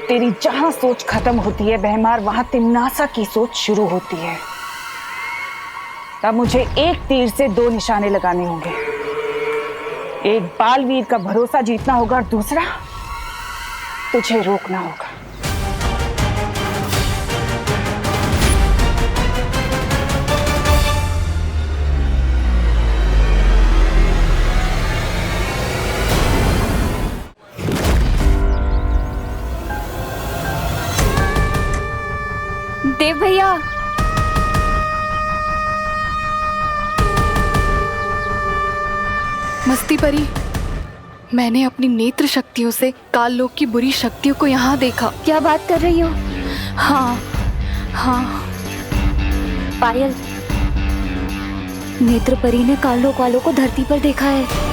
तेरी जहां सोच खत्म होती है भैमार, वहां तिम्नासा की सोच शुरू होती है। तब मुझे एक तीर से 2 निशाने लगाने होंगे। एक बालवीर का भरोसा जीतना होगा और दूसरा तुझे रोकना होगा। देव भैया, मस्ती परी, मैंने अपनी नेत्र शक्तियों से काल लोक की बुरी शक्तियों को यहाँ देखा। क्या बात कर रही हो? हाँ हाँ। पायल, नेत्र परी ने काल लोक वालों को धरती पर देखा है।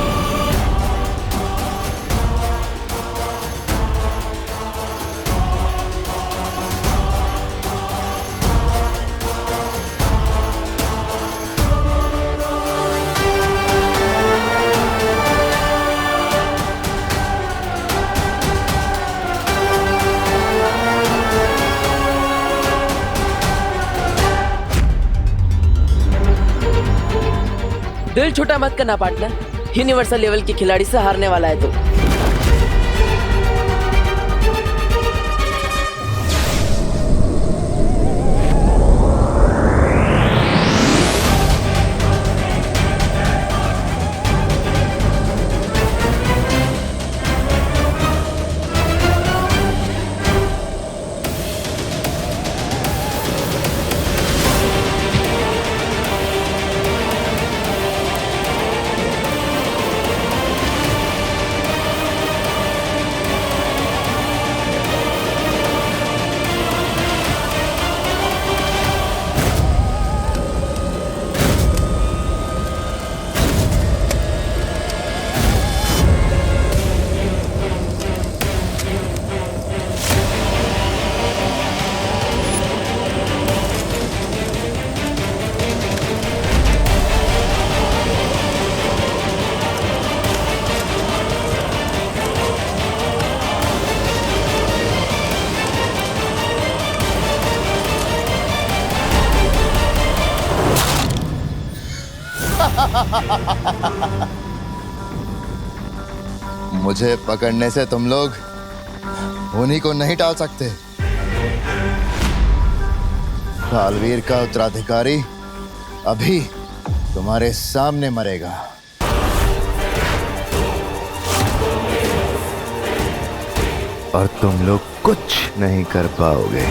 दिल छोटा मत करना पार्टनर, यूनिवर्सल लेवल के खिलाड़ी से हारने वाला है तो। मुझे पकड़ने से तुम लोग उन्हीं को नहीं टाल सकते। बालवीर का उत्तराधिकारी अभी तुम्हारे सामने मरेगा। और तुम लोग कुछ नहीं कर पाओगे।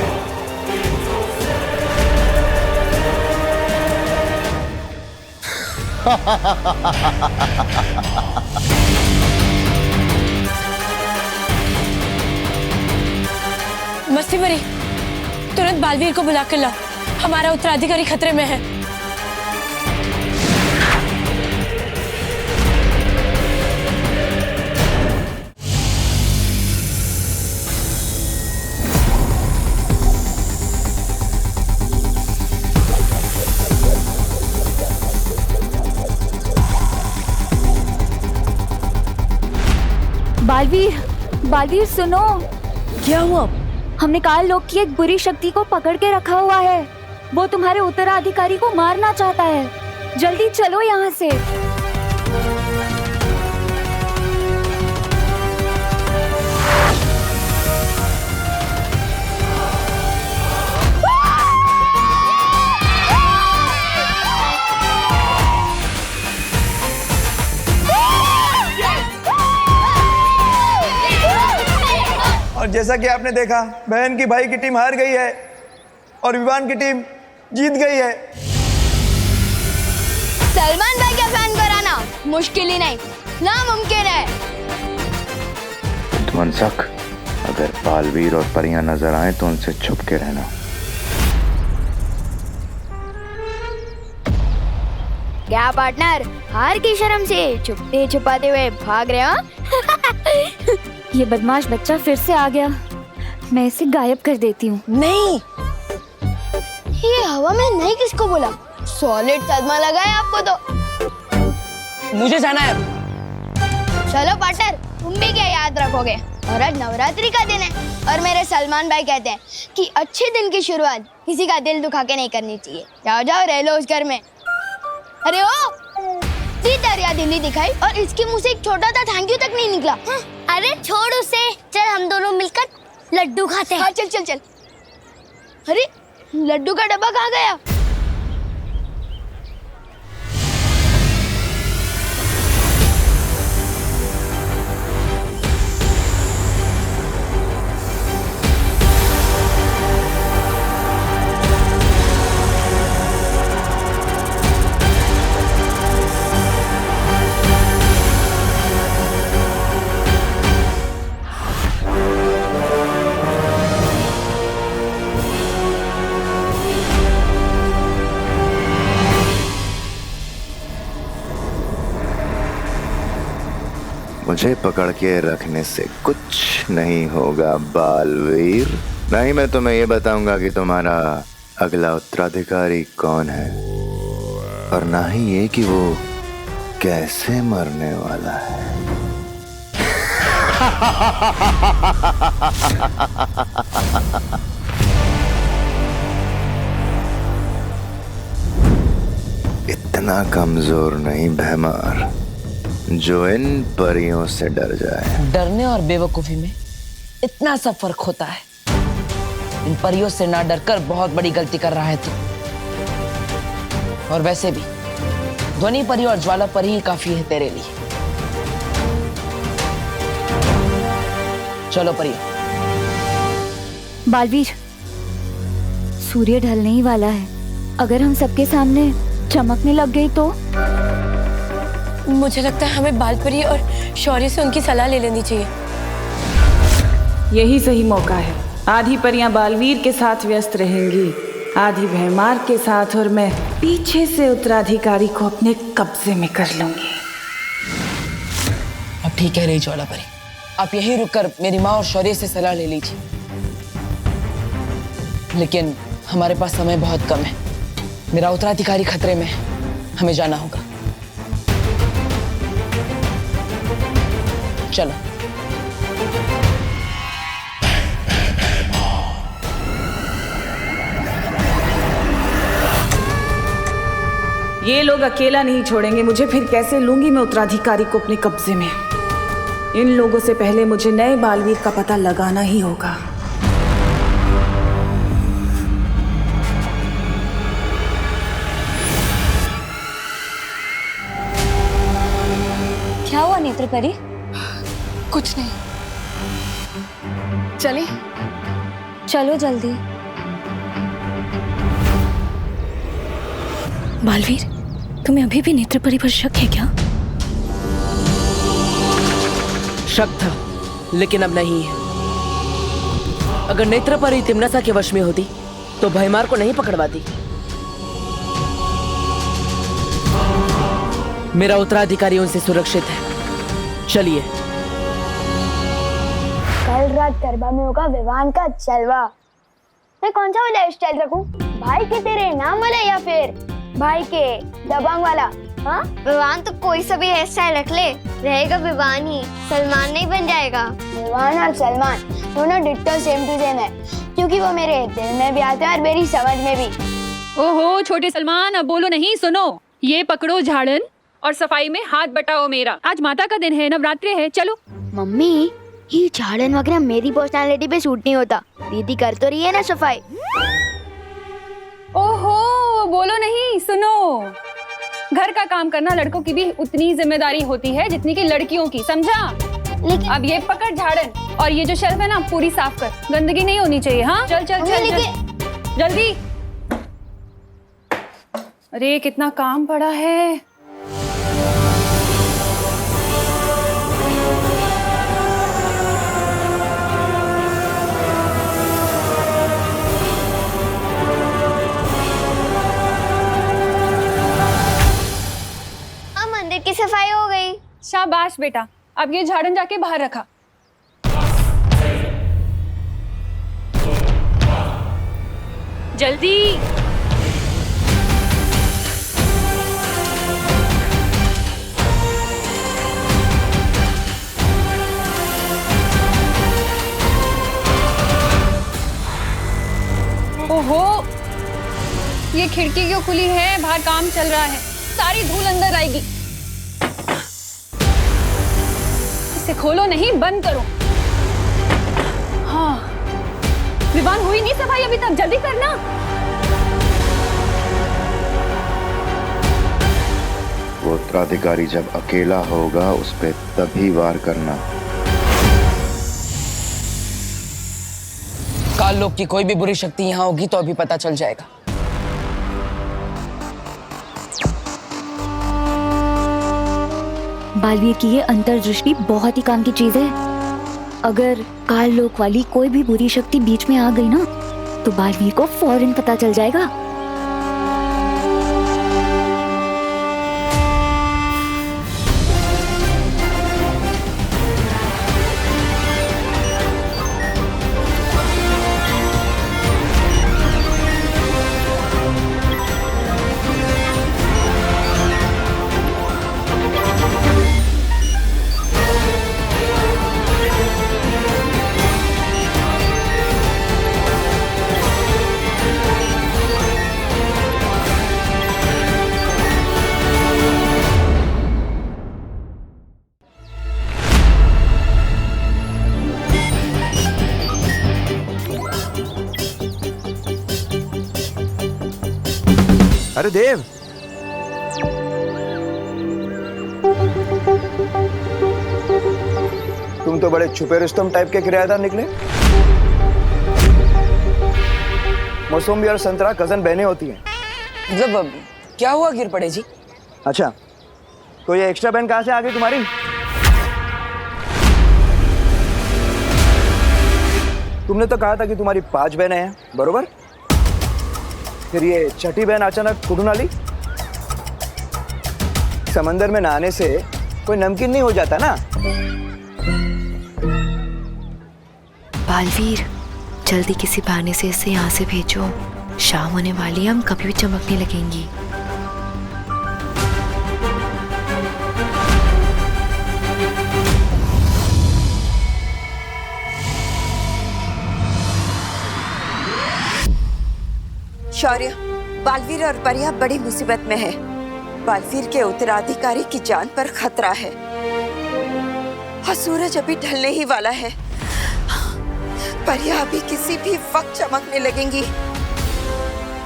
मस्ती मरी, तुरंत बालवीर को बुला कर लाओ, हमारा उत्तराधिकारी खतरे में है। बालवीर, बालवीर सुनो। क्या हुआ? हमने काल लोक की एक बुरी शक्ति को पकड़ के रखा हुआ है। वो तुम्हारे उत्तराधिकारी को मारना चाहता है। जल्दी चलो यहाँ से। और जैसा कि आपने देखा, बहन की भाई की टीम हार गई है और विवान की टीम जीत गई है। सलमान भाई का फैन कराना मुश्किल ही नहीं, नामुमकिन है। मनसक, अगर बालवीर और परियां नजर आए तो उनसे छुप के रहना। क्या पार्टनर, हार की शर्म से छुपते छुपाते हुए भाग रहे हो? ये बदमाश बच्चा फिर से आ गया। मैं इसे गायब कर देती हूँ। नहीं, ये हवा में नहीं किसको बोला? सॉलिड सदमा लगा है आपको तो। मुझे जाना है। चलो पार्टनर, तुम भी क्या याद रखोगे? और आज नवरात्रि का दिन है और मेरे सलमान भाई कहते हैं कि अच्छे दिन की शुरुआत किसी का दिल दुखा के नहीं करनी चाहिए। जाओ जाओ, रह लो उस घर में। अरे ओ, दरिया दिल्ली दिखाई और इसके मुंह से एक छोटा सा थैंक यू तक नहीं निकला। अरे छोड़ उसे, चल हम दोनों मिलकर लड्डू खाते हैं। हाँ चल चल चल। अरे लड्डू का डब्बा कहाँ गया? मुझे पकड़ के रखने से कुछ नहीं होगा बालवीर। नहीं, मैं तुम्हें ये बताऊंगा कि तुम्हारा अगला उत्तराधिकारी कौन है, और ना ही ये कि वो कैसे मरने वाला है। इतना कमजोर नहीं भैमार जो इन परियों से डर जाए। डरने और बेवकूफी में इतना सा फर्क होता है। इन परियों से ना डरकर बहुत बड़ी गलती कर रहा है तू। और वैसे भी ध्वनि परी और ज्वाला परी ही काफी है तेरे लिए। चलो परियों। बालवीर, सूर्य ढलने ही वाला है। अगर हम सबके सामने चमकने लग गई तो? मुझे लगता है हमें बालपरी और शौर्य से उनकी सलाह ले लेनी चाहिए। यही सही मौका है। आधी परियां बालवीर के साथ व्यस्त रहेंगी, आधी भैमार के साथ, और मैं पीछे से उत्तराधिकारी को अपने कब्जे में कर लूंगी। अब ठीक है रही ज्वाला परी, आप यहीं रुककर मेरी माँ और शौर्य से सलाह ले लीजिए। लेकिन हमारे पास समय बहुत कम है। मेरा उत्तराधिकारी खतरे में है, हमें जाना होगा। चलो। ये लोग अकेला नहीं छोड़ेंगे मुझे, फिर कैसे लूंगी मैं उत्तराधिकारी को अपने कब्जे में। इन लोगों से पहले मुझे नए बालवीर का पता लगाना ही होगा। क्या हुआ नेत्रपरी? कुछ नहीं, चले चलो जल्दी। बालवीर, तुम्हें अभी भी नेत्रपरी पर शक है क्या? शक था, लेकिन अब नहीं है। अगर नेत्रपरी तिम्नासा के वश में होती तो भयमार को नहीं पकड़वाती। मेरा उत्तराधिकारी उनसे सुरक्षित है। चलिए। कल रात गरबा में होगा विवान का जलवा। मैं कौन सा वाला हेयर स्टाइल रखूं? भाई के तेरे नाम वाला या फिर भाई के दबंग वाला? हाँ, विवान तो कोई सा भी हेयर स्टाइल रख ले, रहेगा विवान ही, सलमान नहीं बन जाएगा। विवान और सलमान दोनों डिट्टो सेम टू सेम है, क्योंकि वो मेरे दिल में भी आते हैं और मेरी समझ में भी। ओहो छोटे सलमान, अब बोलो नहीं, सुनो। ये पकड़ो झाड़न और सफाई में हाथ बटाओ मेरा। आज माता का दिन है, नवरात्रि है, चलो। मम्मी, ये झाड़न वगैरह मेरी पर्सनालिटी पे सूट नहीं होता। दीदी कर तो रही है ना सफाई। ओहो बोलो नहीं, सुनो। घर का काम करना लड़कों की भी उतनी जिम्मेदारी होती है जितनी कि लड़कियों की, समझा? अब ये पकड़ झाड़न और ये जो शेल्फ है ना पूरी साफ कर, गंदगी नहीं होनी चाहिए। हाँ चल चल चल, चल जल्दी। अरे कितना काम पड़ा है। मंदिर की सफाई हो गई। शाबाश बेटा, अब ये झाड़न जाके बाहर रखा। जल्दी। ओहो, ये खिड़की क्यों खुली है? बाहर काम चल रहा है, सारी धूल अंदर आएगी। इसे खोलो नहीं, बंद करो। हाँ, विवान हुई नहीं सफाई अभी तक, जल्दी करना। वो उत्तराधिकारी जब अकेला होगा उस पे तभी वार करना। काल लोक की कोई भी बुरी शक्ति यहाँ होगी तो अभी पता चल जाएगा। बालवीर की ये अंतर्दृष्टि बहुत ही काम की चीज है। अगर काल लोक वाली कोई भी बुरी शक्ति बीच में आ गई ना तो बालवीर को फौरन पता चल जाएगा। अरे देव, तुम तो बड़े छुपे रुस्तम टाइप के किराएदार निकले। मौसमी और संतरा कजन बहनें होती हैं। मतलब क्या हुआ गिर पड़े जी? अच्छा, तो ये एक्स्ट्रा बहन कहाँ से आ गई तुम्हारी? तुमने तो कहा था कि तुम्हारी 5 बहनें हैं, बरोबर? फिर ये छठी बहन अचानक कुठून आली? समंदर में नहाने से कोई नमकीन नहीं हो जाता ना। बालवीर, जल्दी किसी बहाने से इसे यहाँ से भेजो। शाम होने वाली है, हम कभी भी चमकने लगेंगी। शौर्य, बालवीर और परिया बड़ी मुसीबत में है। बालवीर के उत्तराधिकारी की जान पर खतरा है और सूरज अभी ढलने ही वाला है। परियां अभी किसी भी वक्त चमकने लगेंगी।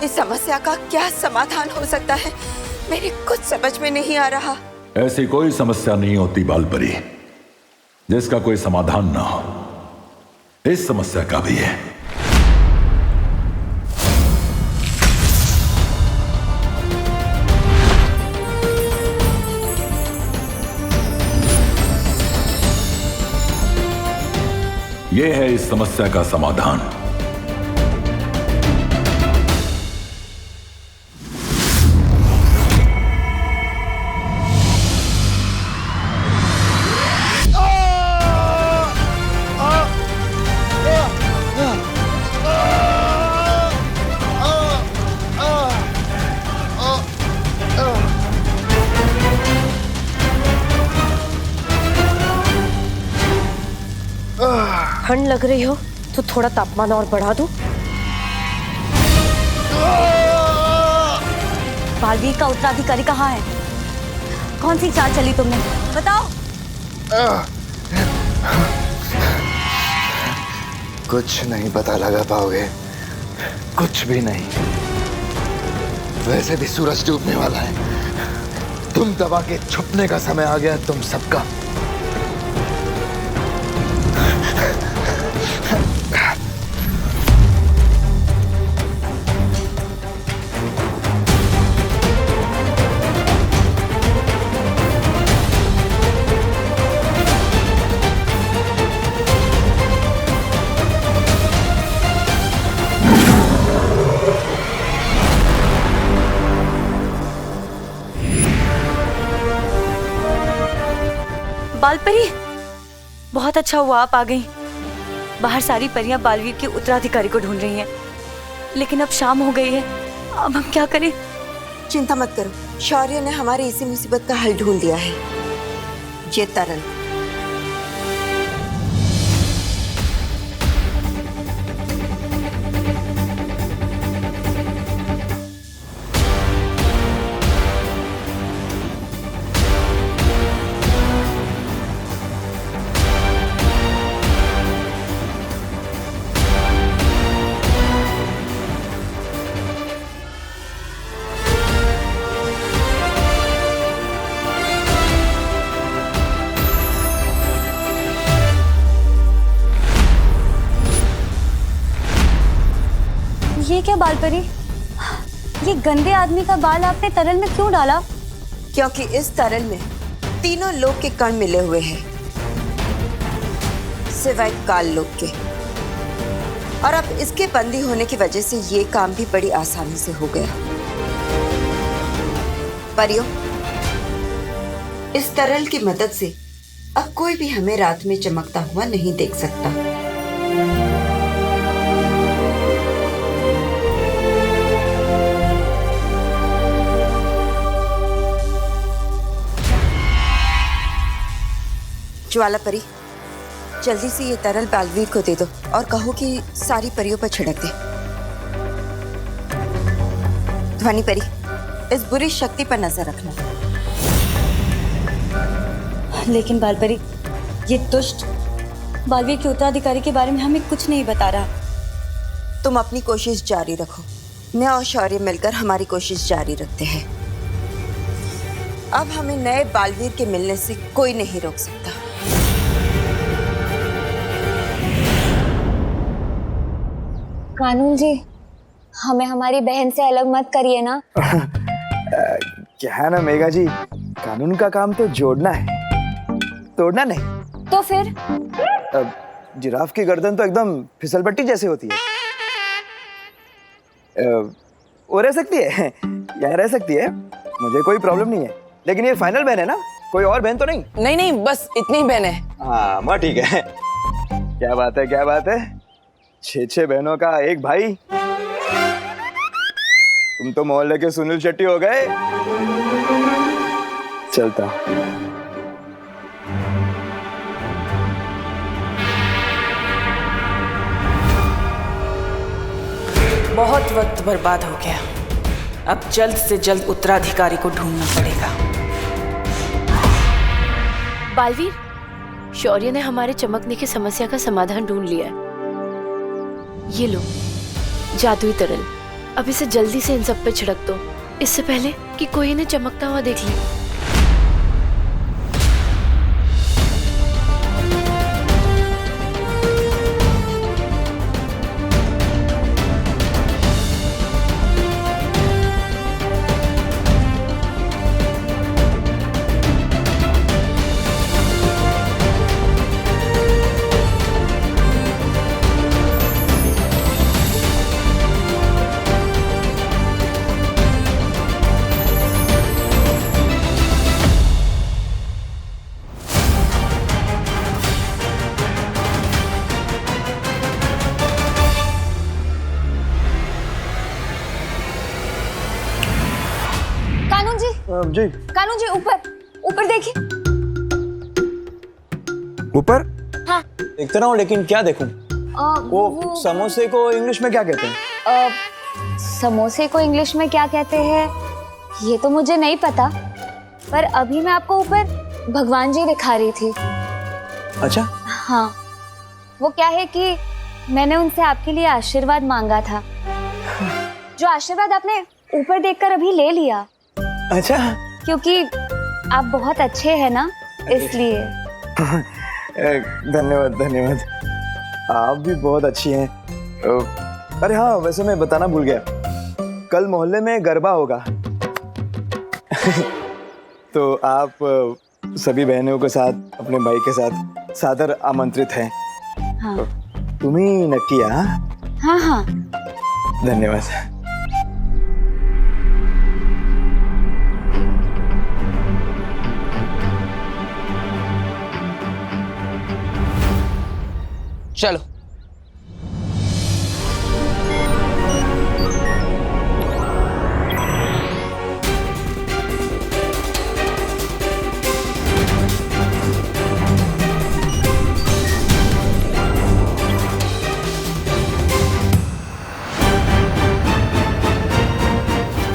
इस समस्या का क्या समाधान हो सकता है, मेरे कुछ समझ में नहीं आ रहा। ऐसी कोई समस्या नहीं होती बालपरी जिसका कोई समाधान ना हो। इस समस्या का भी है। यह है इस समस्या का समाधान। ठंड लग रही हो तो थोड़ा तापमान और बढ़ा दूं? बालवीर का उत्तराधिकारी कहाँ है? कौन सी चाल चली तुमने, बताओ। कुछ नहीं पता लगा पाओगे, कुछ भी नहीं। वैसे भी सूरज डूबने वाला है। तुम दबा के छुपने का समय आ गया तुम सबका। बालपरी, बहुत अच्छा हुआ आप आ गई। बाहर सारी परियां बालवीर के उत्तराधिकारी को ढूंढ रही हैं, लेकिन अब शाम हो गई है। अब हम क्या करें? चिंता मत करो, शौर्य ने हमारी इसी मुसीबत का हल ढूंढ लिया है। ये तरल। ये क्या बालपरी, ये गंदे आदमी का बाल आपने तरल में क्यों डाला? क्योंकि इस तरल में तीनों लोक के कण मिले हुए हैं, सिवाय काल लोक के। और अब इसके बंदी होने की वजह से ये काम भी बड़ी आसानी से हो गया। परियों, इस तरल की मदद से अब कोई भी हमें रात में चमकता हुआ नहीं देख सकता। ज्वाला परी, जल्दी से ये तरल बालवीर को दे दो और कहो कि सारी परियों पर छिड़क दे। ध्वनि परी, इस बुरी शक्ति पर नजर रखना। लेकिन बालपरी, ये दुष्ट बालवीर के उत्तराधिकारी के बारे में हमें कुछ नहीं बता रहा। तुम अपनी कोशिश जारी रखो, मैं और शौर्य मिलकर हमारी कोशिश जारी रखते हैं। अब हमें नए बालवीर के मिलने से कोई नहीं रोक सकता। कानून जी, हमें हमारी बहन से अलग मत करिए ना। क्या है ना मेघा जी, कानून का काम तो जोड़ना है, तोड़ना नहीं। तो फिर जिराफ की गर्दन तो एकदम फिसलपट्टी जैसी होती है। वो रह सकती है, यहाँ रह सकती है, मुझे कोई प्रॉब्लम नहीं है। लेकिन ये फाइनल बहन है ना, कोई और बहन तो नहीं? नहीं नहीं, बस इतनी ही बहन है। हाँ माँ, ठीक है। क्या बात है, क्या बात है, 6 बहनों का एक भाई। तुम तो मोहल्ले के सुनील शेट्टी हो गए। चलता। बहुत वक्त बर्बाद हो गया, अब जल्द से जल्द उत्तराधिकारी को ढूंढना पड़ेगा। बालवीर, शौर्य ने हमारे चमकने की समस्या का समाधान ढूंढ लिया है। ये लो जादुई तरल, अब इसे जल्दी से इन सब पे छिड़क दो, इससे पहले कि कोई इन्हें चमकता हुआ देख ले। जी कानू जी, ऊपर ऊपर देखिए। ऊपर? हाँ। देखते रहो, लेकिन क्या देखूं? वो समोसे को इंग्लिश में क्या कहते हैं? समोसे को इंग्लिश में क्या कहते हैं ये तो मुझे नहीं पता, पर अभी मैं आपको ऊपर भगवान जी दिखा रही थी। अच्छा। हाँ, वो क्या है कि मैंने उनसे आपके लिए आशीर्वाद मांगा था, जो आशीर्वाद आपने ऊपर देखकर अभी ले लिया। अच्छा। क्योंकि आप बहुत अच्छे हैं ना, इसलिए। धन्यवाद धन्यवाद, आप भी बहुत अच्छी हैं। अरे हाँ, वैसे मैं बताना भूल गया, कल मोहल्ले में गरबा होगा। तो आप सभी बहनों के साथ, अपने भाई के साथ सादर आमंत्रित हैं। हाँ। तुम ही नक्की? हाँ हाँ। धन्यवाद। चलो।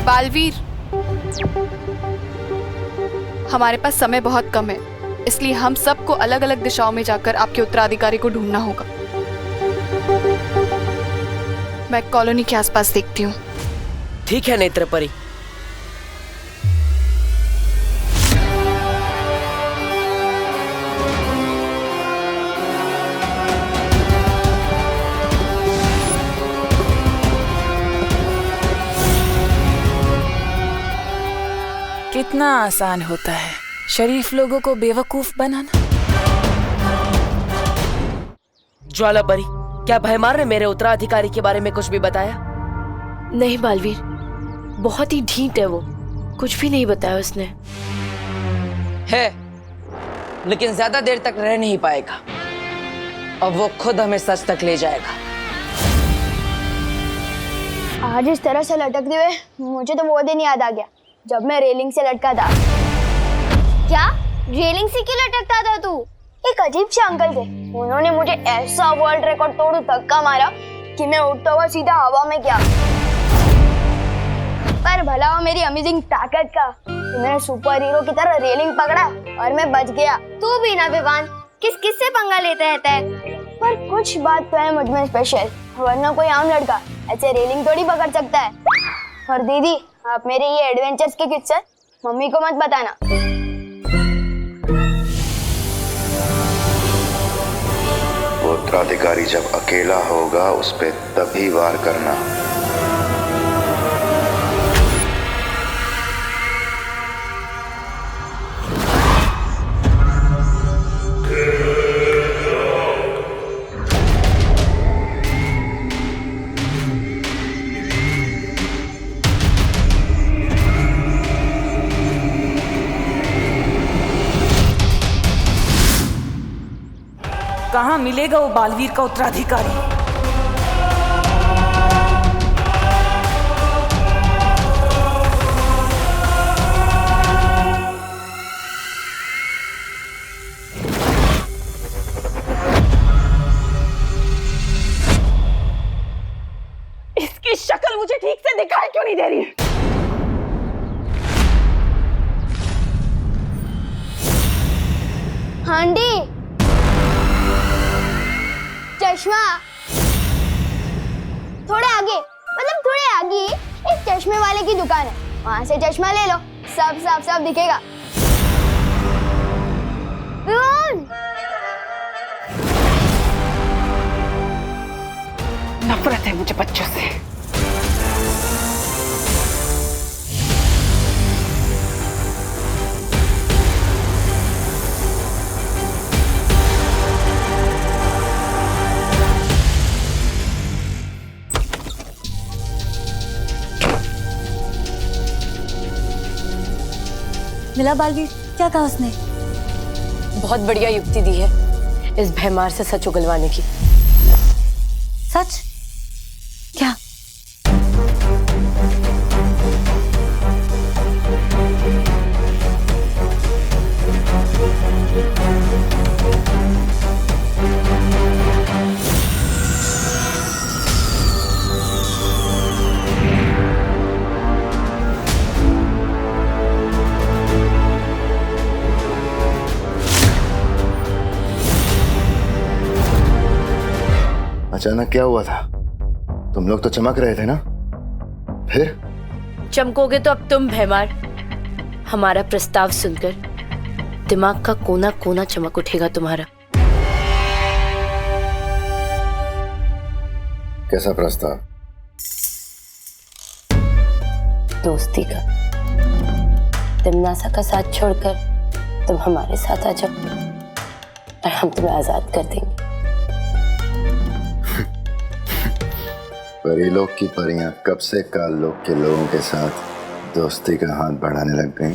बालवीर, हमारे पास समय बहुत कम है, इसलिए हम सबको अलग अलग दिशाओं में जाकर आपके उत्तराधिकारी को ढूंढना होगा। मैं कॉलोनी के आसपास देखती हूँ। ठीक है नेत्र परी। कितना आसान होता है शरीफ लोगों को बेवकूफ बनाना। ज्वाला परी, क्या भयमार ने मेरे उत्तराधिकारी के बारे में कुछ भी बताया? नहीं बालवीर, बहुत ही ढीठ है वो, कुछ भी नहीं बताया उसने। है, लेकिन ज्यादा देर तक रह नहीं पाएगा और वो खुद हमें सच तक ले जाएगा। आज इस तरह से लटकते हुए मुझे तो वो दिन याद आ गया जब मैं रेलिंग से लटका था। क्या? रेलिंग से क्यों लटकता था तू? एक अजीब से अंकल थे, उन्होंने मुझे ऐसा वर्ल्ड रिकॉर्ड तोड़ धक्का मारा कि मैं उड़ता हुआ सीधा हवा में गया। पर भला हो मेरी अमेजिंग ताकत का कि मैंने सुपर हीरो की तरह रेलिंग पकड़ा और मैं बच गया। तू भी ना विवान, किस किस से पंगा लेता रहता है? पर कुछ बात तो है मुझ में स्पेशल, वरना कोई आम लड़का ऐसे रेलिंग थोड़ी पकड़ सकता है। और दीदी, आप मेरे ये एडवेंचर्स के किस्से मम्मी को मत बताना। वो उत्तराधिकारी जब अकेला होगा उस पे तभी वार करना। कहाँ मिलेगा वो बालवीर का उत्तराधिकारी? इसकी शक्ल मुझे ठीक से दिखाई क्यों नहीं दे रही है? हांडी, चश्मा, थोड़े आगे, मतलब थोड़े आगे एक चश्मे वाले की दुकान है, वहां से चश्मा ले लो, सब साफ साफ दिखेगा। नफरत है मुझे बच्चों से। मिला बालवीर, क्या कहा उसने? बहुत बढ़िया युक्ति दी है इस भैमार से सच उगलवाने की। सच? क्या? अचानक क्या हुआ था? तुम लोग तो चमक रहे थे ना, फिर? चमकोगे तो अब तुम भैमार। हमारा प्रस्ताव सुनकर दिमाग का कोना कोना चमक उठेगा तुम्हारा। कैसा प्रस्ताव? दोस्ती का। तिमनासा का साथ छोड़कर तुम हमारे साथ आ जाओ और हम तुम्हें आजाद कर देंगे। परीलोक की परियां कब से काललोक के लोगों के साथ दोस्ती का हाथ बढ़ाने लग गईं?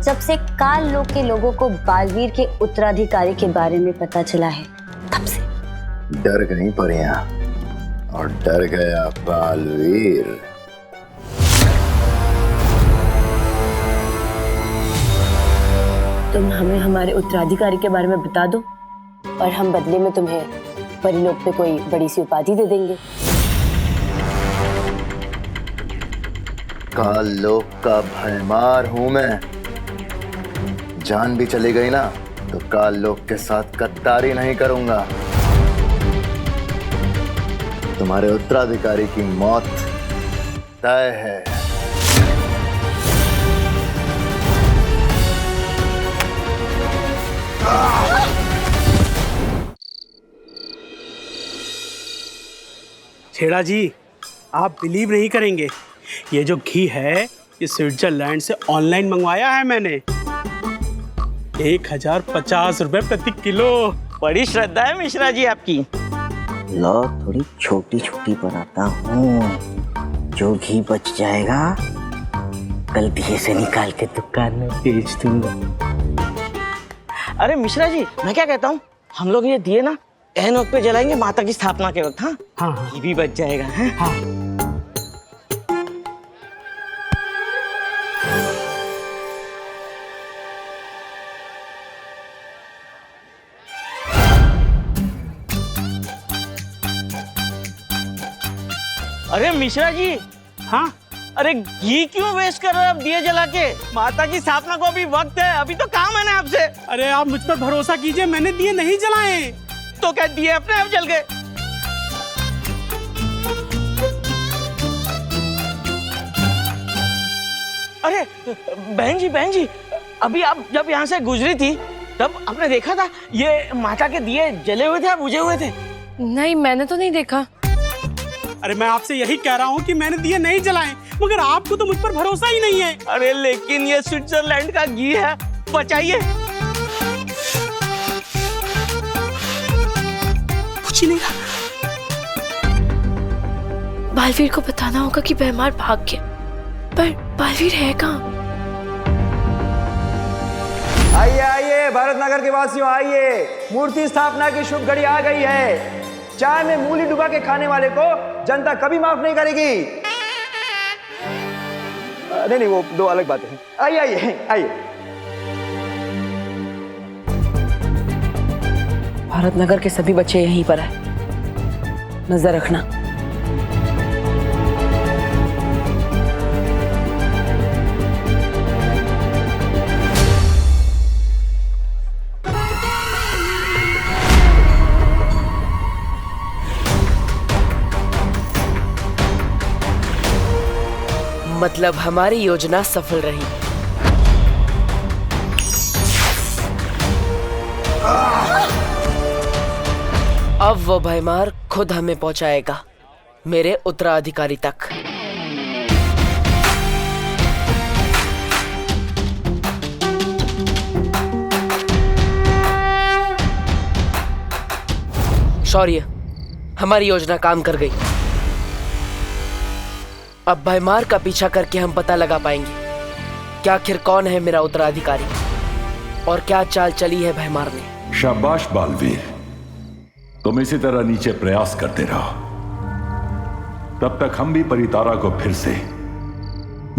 जब से काललोक के लोगों को बालवीर के उत्तराधिकारी के बारे में पता चला है, तब से डर गई परियां और डर गया बालवीर। तुम हमें हमारे उत्तराधिकारी के बारे में बता दो और हम बदले में तुम्हें परिलोक पे कोई बड़ी सी उपाधि दे देंगे। काललोक का भैमार हूं मैं। जान भी चली गई ना तो काललोक के साथ गद्दारी नहीं करूंगा। तुम्हारे उत्तराधिकारी की मौत तय है। छेड़ा जी, आप बिलीव नहीं करेंगे, ये जो घी है ये स्विट्जरलैंड से ऑनलाइन मंगवाया है मैंने। 1050 रुपए प्रति किलो। बड़ी श्रद्धा है मिश्रा जी आपकी। लो थोड़ी छोटी छोटी बनाता हूँ, जो घी बच जाएगा कल दिए से निकाल के दुकान में बेच दूंगा। अरे मिश्रा जी, मैं क्या कहता हूँ, हम लोग ये दिए ना एन वक्त पे जलाएंगे माता की स्थापना के वक्त। हाँ हाँ, घी भी बच जाएगा। है? हाँ। अरे मिश्रा जी। हाँ? अरे घी क्यों वेस्ट कर रहे हो आप दिए जला के? माता की स्थापना को अभी वक्त है, अभी तो काम है ना आपसे। अरे आप मुझ पर भरोसा कीजिए, मैंने दिए नहीं जलाए। तो क्या दिए अपने आप जल गए? अरे बहन जी, अभी आप जब यहाँ से गुजरी थी तब आपने देखा था ये माता के दिए जले हुए थे या बुझे हुए थे? नहीं, मैंने तो नहीं देखा। अरे मैं आपसे यही कह रहा हूँ कि मैंने दिए नहीं जलाए, मगर आपको तो मुझ पर भरोसा ही नहीं है। अरे लेकिन ये स्विट्जरलैंड का घी है, बचाइए। कुछ ही नहीं। बालवीर को बताना होगा कि भैमार भाग गया, पर बालवीर है कहाँ? आइए आइए भारत नगर के वासियों, आइए, मूर्ति स्थापना की शुभ घड़ी आ गई है। चाय में मूली डुबा के खाने वाले को जनता कभी माफ नहीं करेगी। नहीं, वो दो अलग बातें हैं। आइए आइए आइए। भारत नगर के सभी बच्चे यहीं पर हैं, नजर रखना। मतलब हमारी योजना सफल रही। अब वो भयमार खुद हमें पहुंचाएगा मेरे उत्तराधिकारी तक। शौर्य, हमारी योजना काम कर गई। अब भयमार का पीछा करके हम पता लगा पाएंगे कि आखिर कौन है मेरा उत्तराधिकारी और क्या चाल चली है भयमार ने। शाबाश बालवीर, तुम इसी तरह नीचे प्रयास करते रहो। तब तक हम भी परितारा को फिर से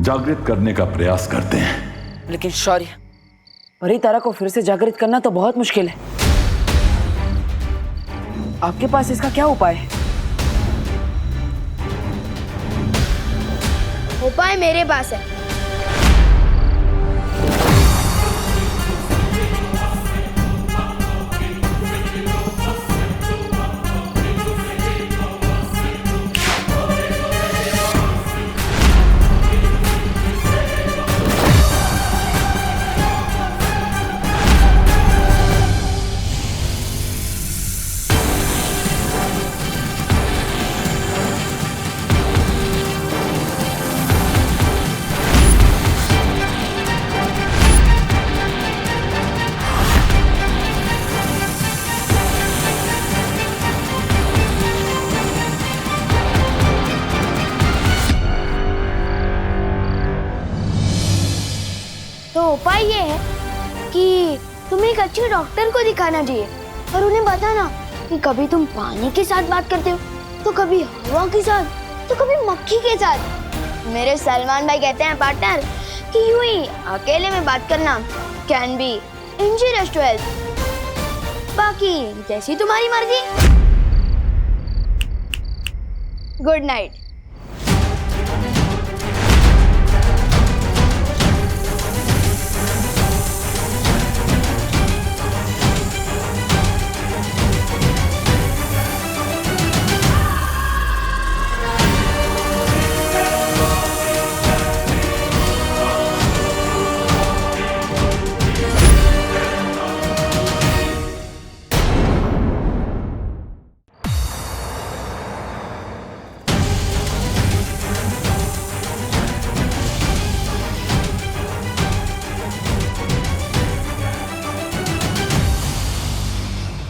जागृत करने का प्रयास करते हैं। लेकिन शौर्य, परितारा को फिर से जागृत करना तो बहुत मुश्किल है। आपके पास इसका क्या उपाय है? उपाय मेरे पास है। तो उपाय ये है कि तुम्हें एक अच्छे डॉक्टर को दिखाना चाहिए और उन्हें बताना कि कभी तुम पानी के साथ बात करते हो, तो कभी हवा के साथ, तो कभी मक्खी के साथ। मेरे सलमान भाई कहते हैं पार्टनर कि यूं ही अकेले में बात करना can be injurious to health. बाकी जैसी तुम्हारी मर्जी। Good night.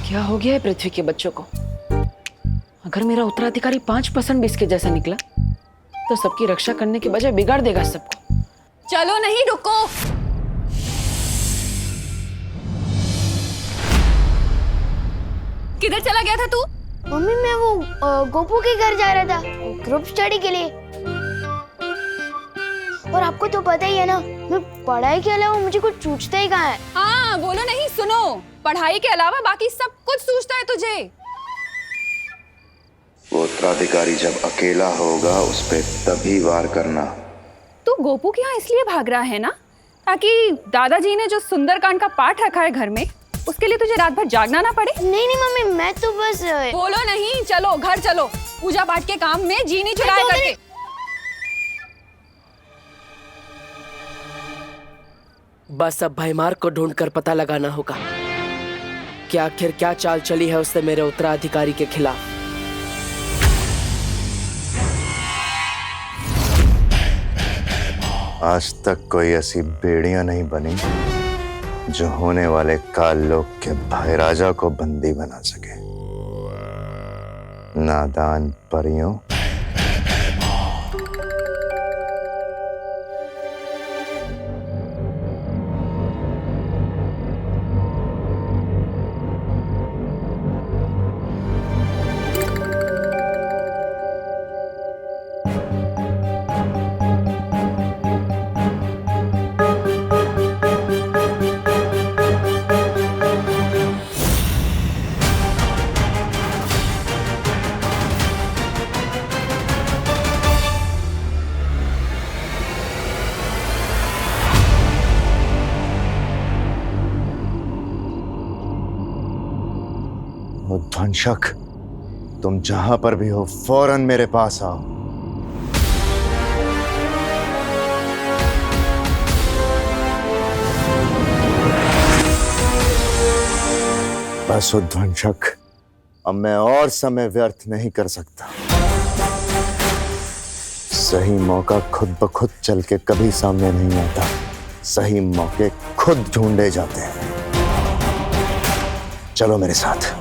क्या हो गया है पृथ्वी के बच्चों को? अगर मेरा उत्तराधिकारी 5% भी इसके जैसा निकला तो सबकी रक्षा करने के बजाय बिगाड़ देगा सबको। चलो नहीं, रुको। किधर चला गया था तू? मम्मी, मैं वो गोपू के घर जा रहा था ग्रुप स्टडी के लिए। और आपको तो पता ही है ना, मैं पढ़ाई के अलावा मुझे कुछ सूझता ही कहाँ है। हाँ, बोलो नहीं, सुनो। पढ़ाई के अलावा बाकी सब कुछ सूझता है तुझे। वो उत्तराधिकारी जब अकेला होगा उस पे तभी वार करना। तू गोपू के यहाँ इसलिए भाग रहा है ना, ताकि दादाजी ने जो सुंदरकांड का पाठ रखा है घर में, उसके लिए तुझे रात भर जागना ना पड़े। नहीं नहीं मम्मी, मैं तो बस। बोलो नहीं, चलो घर चलो। पूजा पाठ के काम में जी नहीं चुराया करके। बस अब भयमार को ढूंढकर पता लगाना होगा कि आखिर क्या चाल चली है उससे मेरे उत्तराधिकारी के खिलाफ। आज तक कोई ऐसी बेड़ियां नहीं बनी जो होने वाले काल लोक के भाई राजा को बंदी बना सके। नादान परियों, ध्वंसक, तुम जहां पर भी हो फौरन मेरे पास आओ। बस उध्वंसक, अब मैं और समय व्यर्थ नहीं कर सकता। सही मौका खुद ब खुद चल के कभी सामने नहीं आता, सही मौके खुद ढूंढे जाते हैं। चलो मेरे साथ।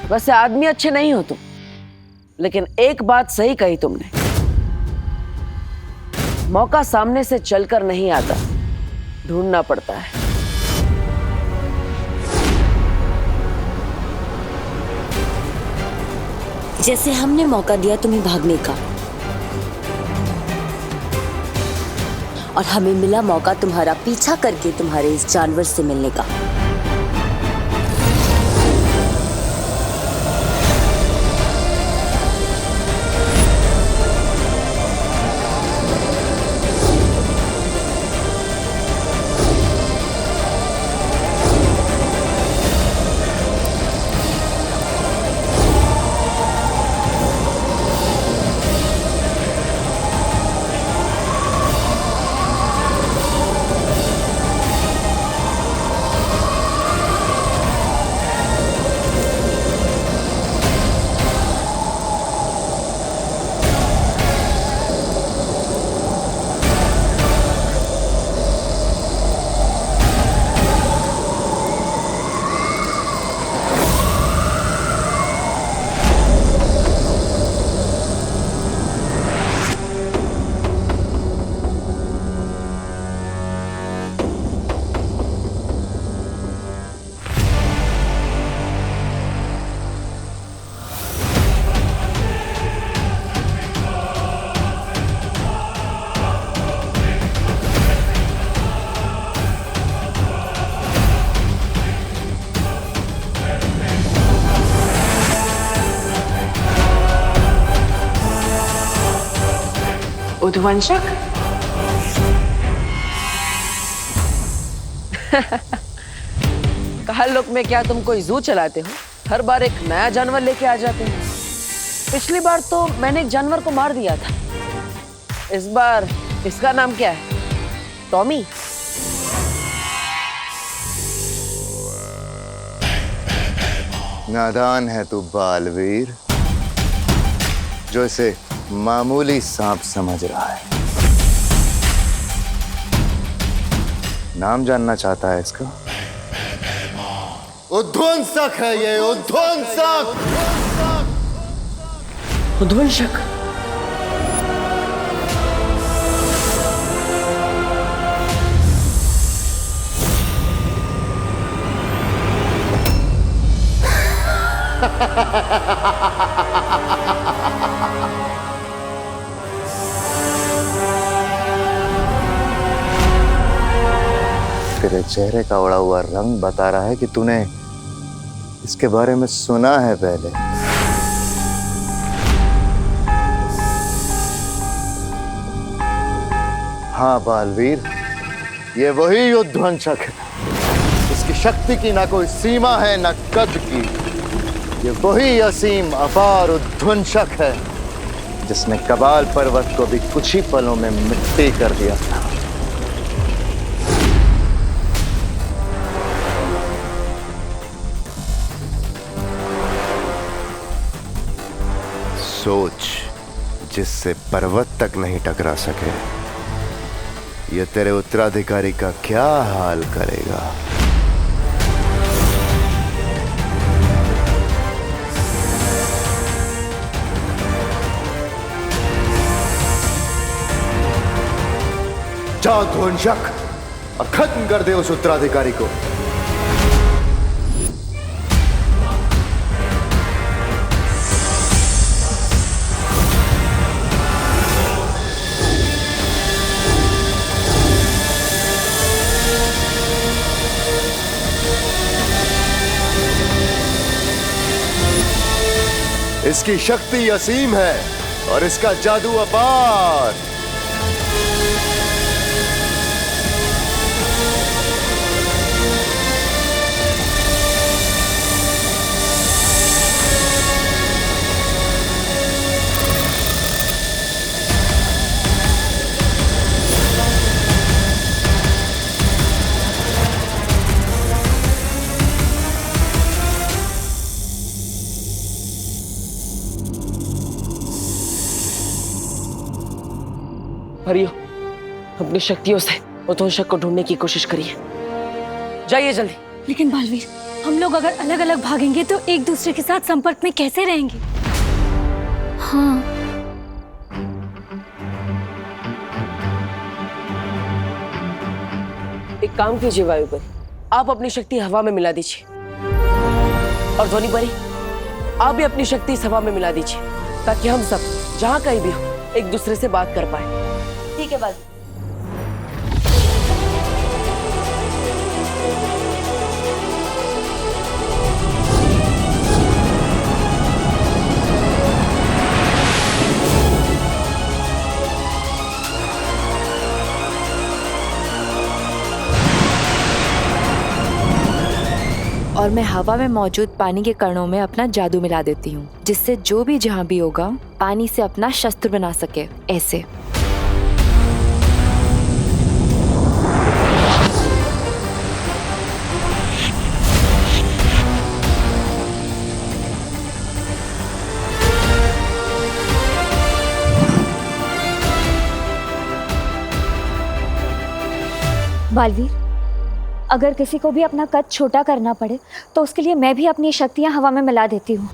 वैसे आदमी अच्छे नहीं हो तुम, लेकिन एक बात सही कही तुमने, मौका सामने से चलकर नहीं आता, ढूंढना पड़ता है। जैसे हमने मौका दिया तुम्हें भागने का, और हमें मिला मौका तुम्हारा पीछा करके तुम्हारे इस जानवर से मिलने का। उध्वंसक? काल लोक में क्या तुम कोई जू चलाते हो? हर बार एक नया जानवर लेके आ जाते हो। पिछली बार तो मैंने एक जानवर को मार दिया था, इस बार इसका नाम क्या है? टॉमी? नादान है तू बालवीर, जो इसे मामूली सांप समझ रहा है। नाम जानना चाहता है इसका? उध्वंसक है ये, उध्वंसक। उध्वंसक? तेरे चेहरे का उड़ा हुआ रंग बता रहा है कि तूने इसके बारे में सुना है पहले। हाँ बालवीर, ये वही उध्वंसक है। इसकी शक्ति की ना कोई सीमा है ना कद की। ये वही असीम अपार उध्वंसक है जिसने कबाल पर्वत को भी कुछ ही पलों में मिट्टी कर दिया था। सोच, जिससे पर्वत तक नहीं टकरा सके, ये तेरे उत्तराधिकारी का क्या हाल करेगा। जा ध्वंसक और खत्म कर दे उस उत्तराधिकारी को। इसकी शक्ति असीम है और इसका जादू अपार। परियो, अपनी शक्तियों से उद्वंशक को ढूंढने की कोशिश करिए। जाइए जल्दी। लेकिन बालवीर, हम लोग अगर अलग अलग भागेंगे तो एक दूसरे के साथ संपर्क में कैसे रहेंगे? हाँ, एक काम कीजिए वायु परी, आप अपनी शक्ति हवा में मिला दीजिए, और ध्वनि परी आप भी अपनी शक्ति इस हवा में मिला दीजिए, ताकि हम सब जहाँ कहीं भी हो एक दूसरे से बात कर पाए। ठीक है बालवीर। और मैं हवा में मौजूद पानी के कणों में अपना जादू मिला देती हूँ, जिससे जो भी जहाँ भी होगा पानी से अपना शस्त्र बना सके। ऐसे बालवीर, अगर किसी को भी अपना कद छोटा करना पड़े तो उसके लिए मैं भी अपनी शक्तियां हवा में मिला देती हूँ।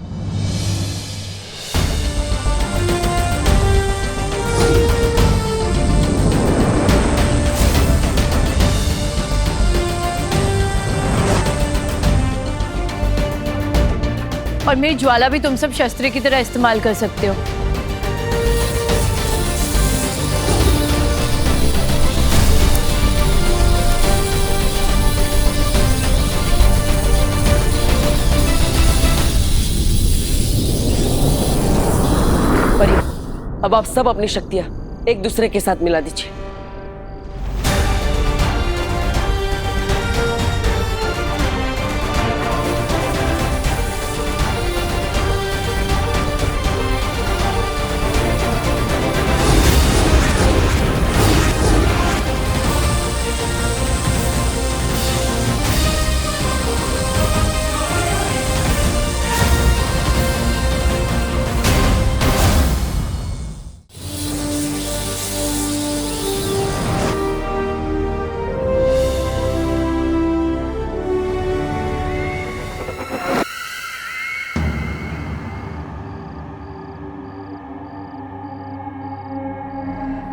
और मेरी ज्वाला भी तुम सब शस्त्र की तरह इस्तेमाल कर सकते हो। अब आप सब अपनी शक्तियां एक दूसरे के साथ मिला दीजिए।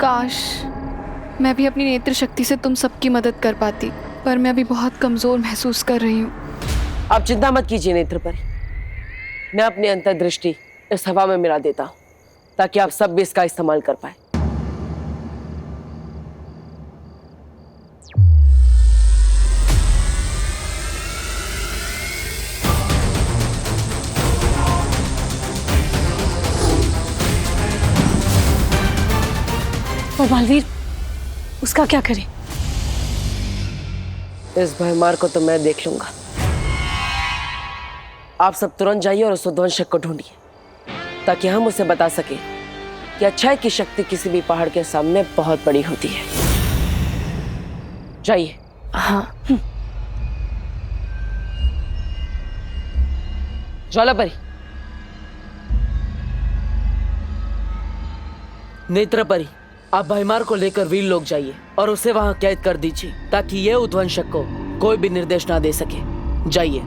काश मैं भी अपनी नेत्र शक्ति से तुम सबकी मदद कर पाती, पर मैं अभी बहुत कमजोर महसूस कर रही हूँ। आप चिंता मत कीजिए नेत्र परी, मैं अपनी अंतर्दृष्टि इस हवा में मिला देता हूँ, ताकि आप सब भी इसका इस्तेमाल कर पाए। और बालवीर, उसका क्या करें? इस भयमार को तो मैं देख लूंगा। आप सब तुरंत जाइए और उस उद्वंशक को ढूंढिए, ताकि हम उसे बता सके कि अच्छाई की शक्ति किसी भी पहाड़ के सामने बहुत बड़ी होती है। जाइए। हाँ। ज्वाला परी, नेत्र परी, आप भयमार को लेकर वीर लोग जाइए और उसे वहां कैद कर दीजिए, ताकि ये उद्वंशक को कोई भी निर्देश ना दे सके। जाइए।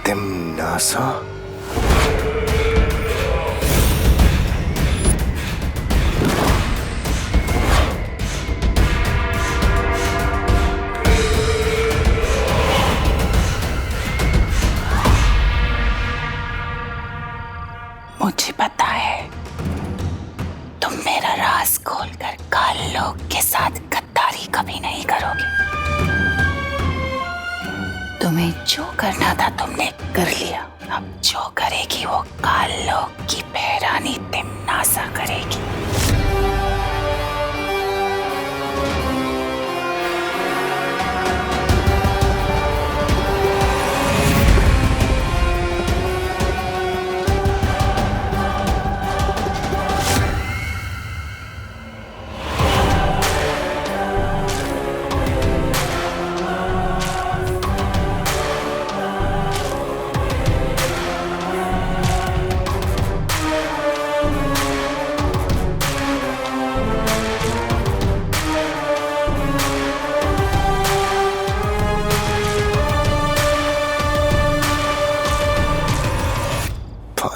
तिम्नासा, मुझे पता है तुम मेरा राज खोलकर काल लोक के साथ गद्दारी कभी नहीं करोगे। तुम्हें जो करना था तुमने कर लिया, अब जो करेगी वो काल लोक की बहरानी तिम्नासा करेगी।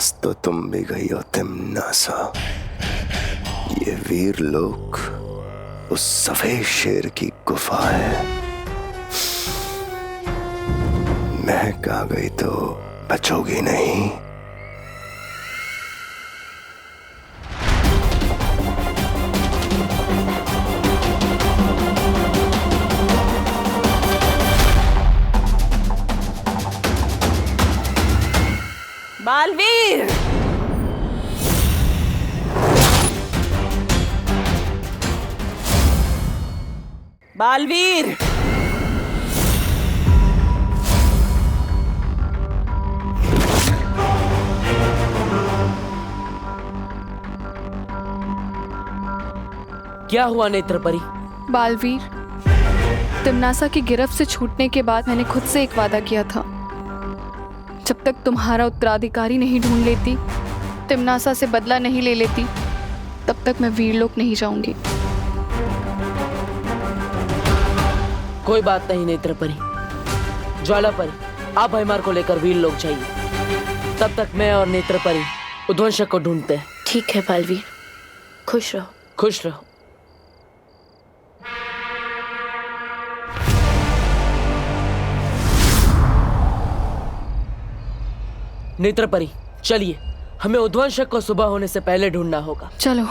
आज तो तुम भी गई हो तिमनासा। ये वीर लोक उस सफेद शेर की गुफा है। महक आ गई तो बचोगी नहीं। बालवीर, बालवीर, क्या हुआ नेत्र परी? बालवीर, तिमनासा की गिरफ्त से छूटने के बाद मैंने खुद से एक वादा किया था, जब तक तुम्हारा उत्तराधिकारी नहीं ढूंढ लेती, तिमनासा से बदला नहीं ले लेती, तब तक मैं वीरलोक नहीं जाऊंगी। कोई बात नहीं नेत्र परी। ज्वाला परी, आप भयमार को लेकर वीरलोक जाइए। तब तक मैं और नेत्र परी उद्वंशक को ढूंढते हैं। ठीक है बालवीर, खुश रहो। खुश रहो। नेत्र परी, चलिए, हमें उद्वंशक को सुबह होने से पहले ढूंढना होगा। चलो।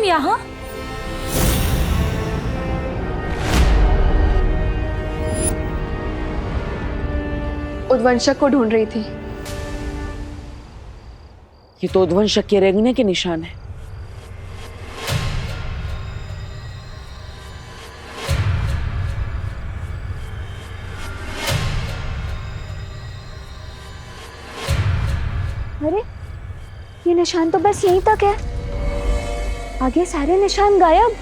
यहाँ? उद्वंशक को ढूंढ रही थी। ये तो उद्वंशक के रेंगने के निशान है। अरे, ये निशान तो बस यहीं तक है, आगे सारे निशान गायब।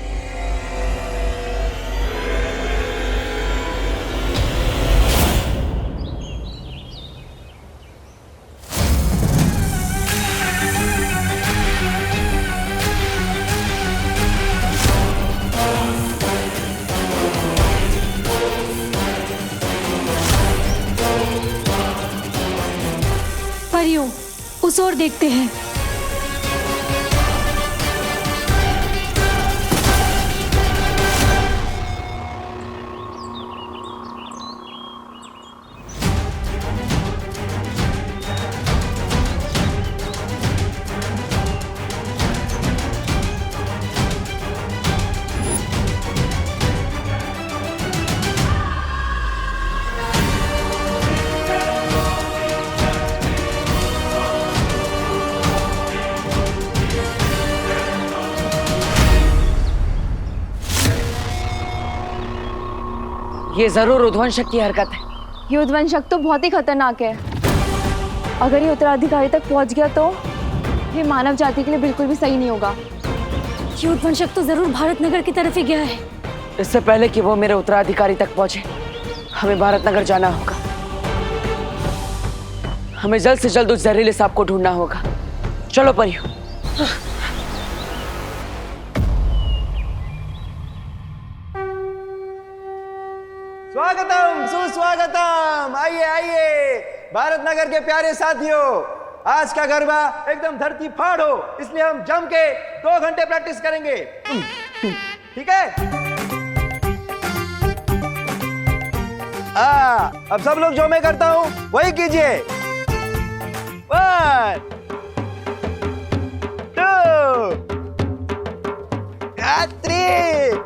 परियों, उस ओर देखते हैं। ये जरूर उद्वंशक की हरकत है। ये उद्वंशक तो बहुत ही खतरनाक है। अगर ये उत्तराधिकारी तक पहुंच गया तो ये मानव जाति के लिए बिल्कुल भी सही नहीं होगा। ये उद्वंशक तो जरूर भारत नगर की तरफ ही गया है। इससे पहले कि वो मेरे उत्तराधिकारी तक पहुंचे, हमें भारत नगर जाना होगा। हमें जल्द से जल्द उस जहरीले सांप को ढूंढना होगा। चलो परियों। स्वागतम, सुस्वागतम। आइए आइए भारत नगर के प्यारे साथियों, आज का गरबा एकदम धरती फाड़ हो, इसलिए हम जम के 2 घंटे प्रैक्टिस करेंगे। ठीक है? अब सब लोग जो मैं करता हूँ वही कीजिए। 1 2 3।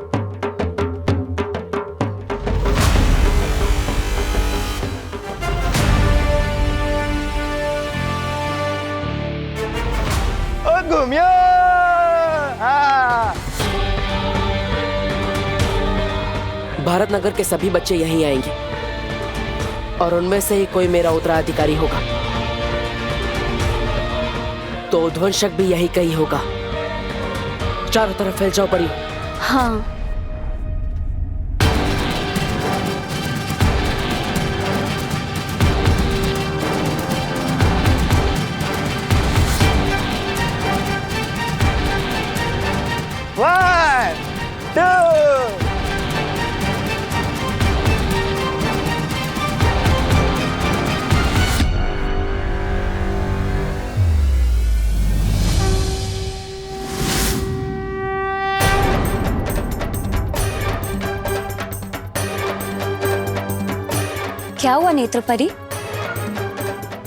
घूमियो। भारत नगर के सभी बच्चे यहीं आएंगे और उनमें से ही कोई मेरा उत्तराधिकारी होगा। तो ध्वंसक भी यही कहीं होगा। चारों तरफ फैल जाओ परी। हाँ। One, two। क्या हुआ नेत्र परी?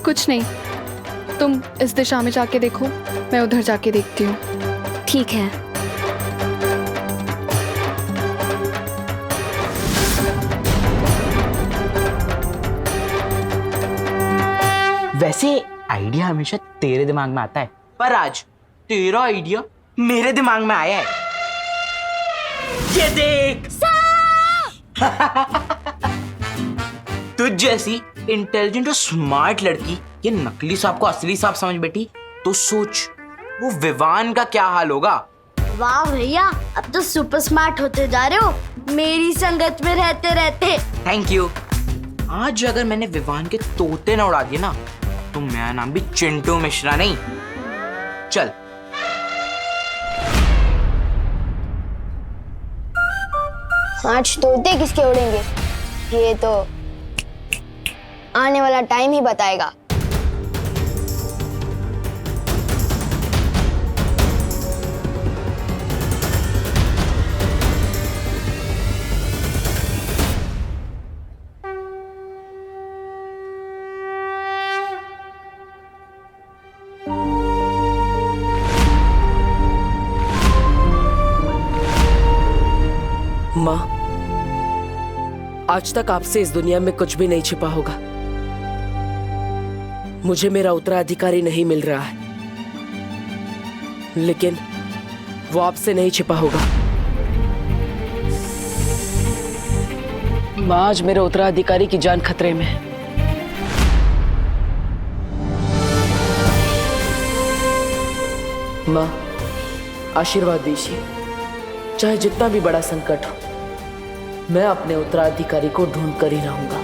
कुछ नहीं, तुम इस दिशा में जाके देखो, मैं उधर जाके देखती हूँ। ठीक है। वैसे आइडिया हमेशा तेरे दिमाग में आता है, पर आज तेरा आइडिया मेरे दिमाग में आया है। ये देख। तुझ जैसी इंटेलिजेंट और स्मार्ट लड़की ये नकली सांप को असली सांप समझ बैठी तो सोच वो विवान का क्या हाल होगा। वाह भैया, अब तो सुपर स्मार्ट होते जा रहे हो मेरी संगत में रहते रहते। Thank you. आज अगर मैंने विवान के तोते ना उड़ा दिए ना तो मेरा नाम भी चिंटू मिश्रा नहीं। चल। आज तोते किसके उड़ेंगे ये तो आने वाला टाइम ही बताएगा। माँ, आज तक आपसे इस दुनिया में कुछ भी नहीं छिपा होगा। मुझे मेरा उत्तराधिकारी नहीं मिल रहा है, लेकिन वो आपसे नहीं छिपा होगा। माँ, आज मेरे उत्तराधिकारी की जान खतरे में है। माँ, आशीर्वाद दीजिए। चाहे जितना भी बड़ा संकट हो, मैं अपने उत्तराधिकारी को ढूंढ कर ही रहूंगा।